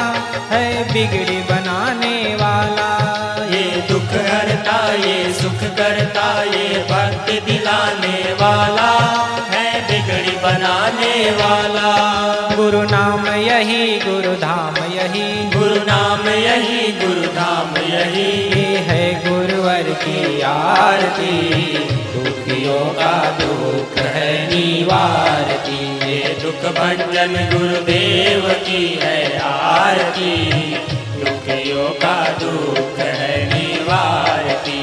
है, बिगड़ी बनाने वाला। ये दुख हरता ये सुख करता, ये भक्ति दिलाने वाला है, बिगड़ी बनाने वाला। गुरु नाम यही गुरु धाम यही, गुरु नाम यही गुरु धाम यही। ये है गुरुवर की आरती, दुखियों का दुख है निवारती। ये दुख भंजन गुरुदेव की है आरती, दुखियों का दुख है निवारती।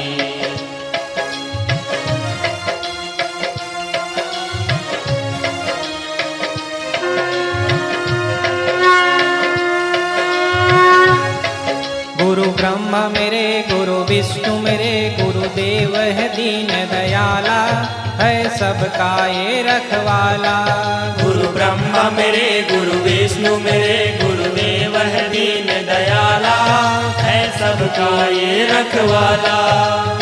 गुरु ब्रह्मा मेरे गुरु विष्णु मेरे, गुरुदेव है दीन दयाला, है सबका ये रखवाला। गुरु ब्रह्मा मेरे गुरु विष्णु मेरे, गुरुदेव है दीन दयाला, है सबका ये रखवाला।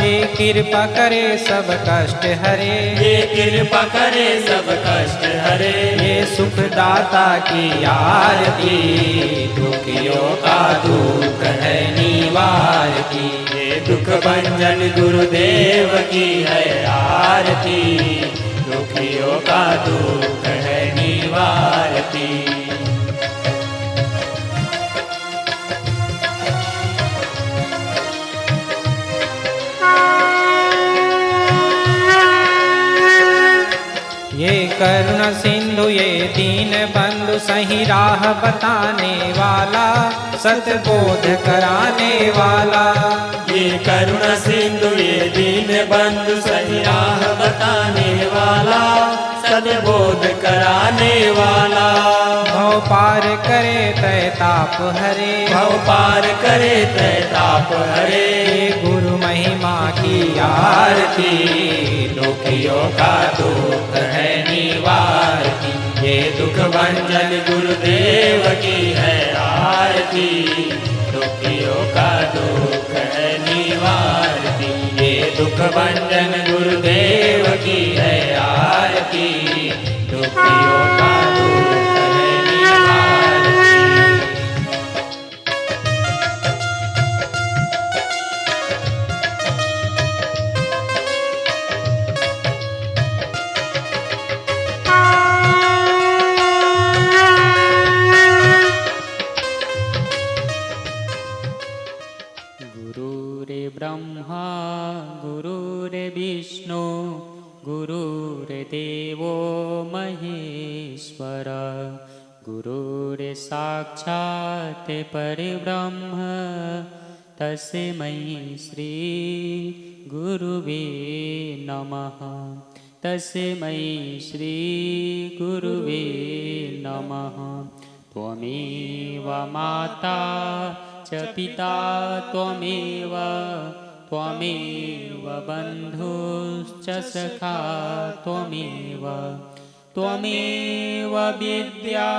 ये कृपा करे सब कष्ट हरे, ये कृपा करे सब कष्ट हरे। ये सुखदाता की आरती, दुखियों का दुख है निवारती। ये दुख भंजन गुरुदेव की है आरती, दुखियों का दुख है निवारती। ये करुणा सिंधु ये दीन बंधु, सही राह बताने वाला, सतबोध कराने वाला। ये करुणा सिंधु ये दीन बंधु, सही राह बताने वाला, सद्बोध कराने वाला। भव भव पार करे तय ताप हरे, भव पार करे तय ताप हरे। ये गुरु महिमा की आरती दुखियों का दुख है निवारती, ये दुख भंजन गुरुदेव की है आरती। दुखियों का दुख है निवारती, ये दुख भंजन गुरुदेव की है आरती। दुखियों का दुख है निवारती। गुरुर्ब्रह्मा गुरुर्विष्णु गुरुर्देवो महेश्वर, गुरुर्साक्षात् परब्रह्म तस्मै श्री गुरुवे नमः। तस्मै श्री गुरुवे नमः। त्वमेव माता च पिता त्वमेव, त्वमेव बन्धुश्च सखा त्वमेव, त्वमेव विद्या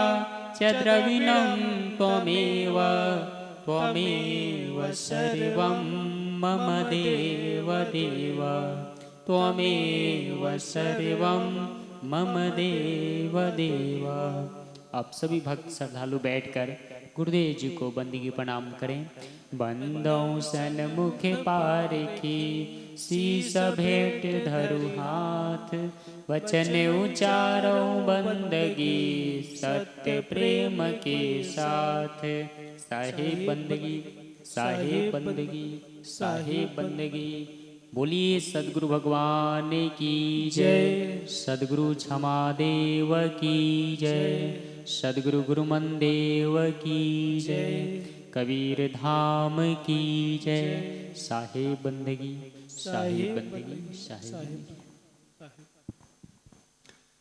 च द्रविणं त्वमेव, त्वमेव सर्वं मम देव देव, त्वमेव सर्वं मम देव देव। अब सभी भक्त श्रद्धालु बैठकर गुरुदेव जी को बंदगी प्रणाम करें। बंदों सन्मुख पार की शीस भेंट धरु हाथ, वचन उचारो बंदगी सत्य प्रेम के साथ। साहेब बंदगी साहेब बंदगी साहेब बंदगी। बोलिए सदगुरु भगवान की जय, सदगुरु क्षमादेव की जय, सदगुरु गुरुमनदेव की जय, कबीर धाम की जय। साहेब बंदगी साहेब बंदगी साहेब बंदगी।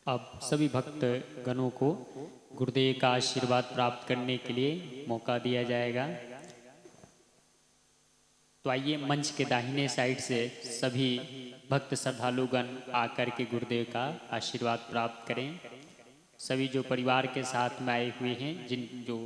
अब सभी भक्त गणों को गुरुदेव का आशीर्वाद प्राप्त करने के लिए मौका दिया जाएगा। तो आइए मंच के दाहिने साइड से सभी भक्त श्रद्धालुगण आकर के गुरुदेव का आशीर्वाद प्राप्त करें। सभी जो परिवार के साथ में आए हुए हैं, जिन जो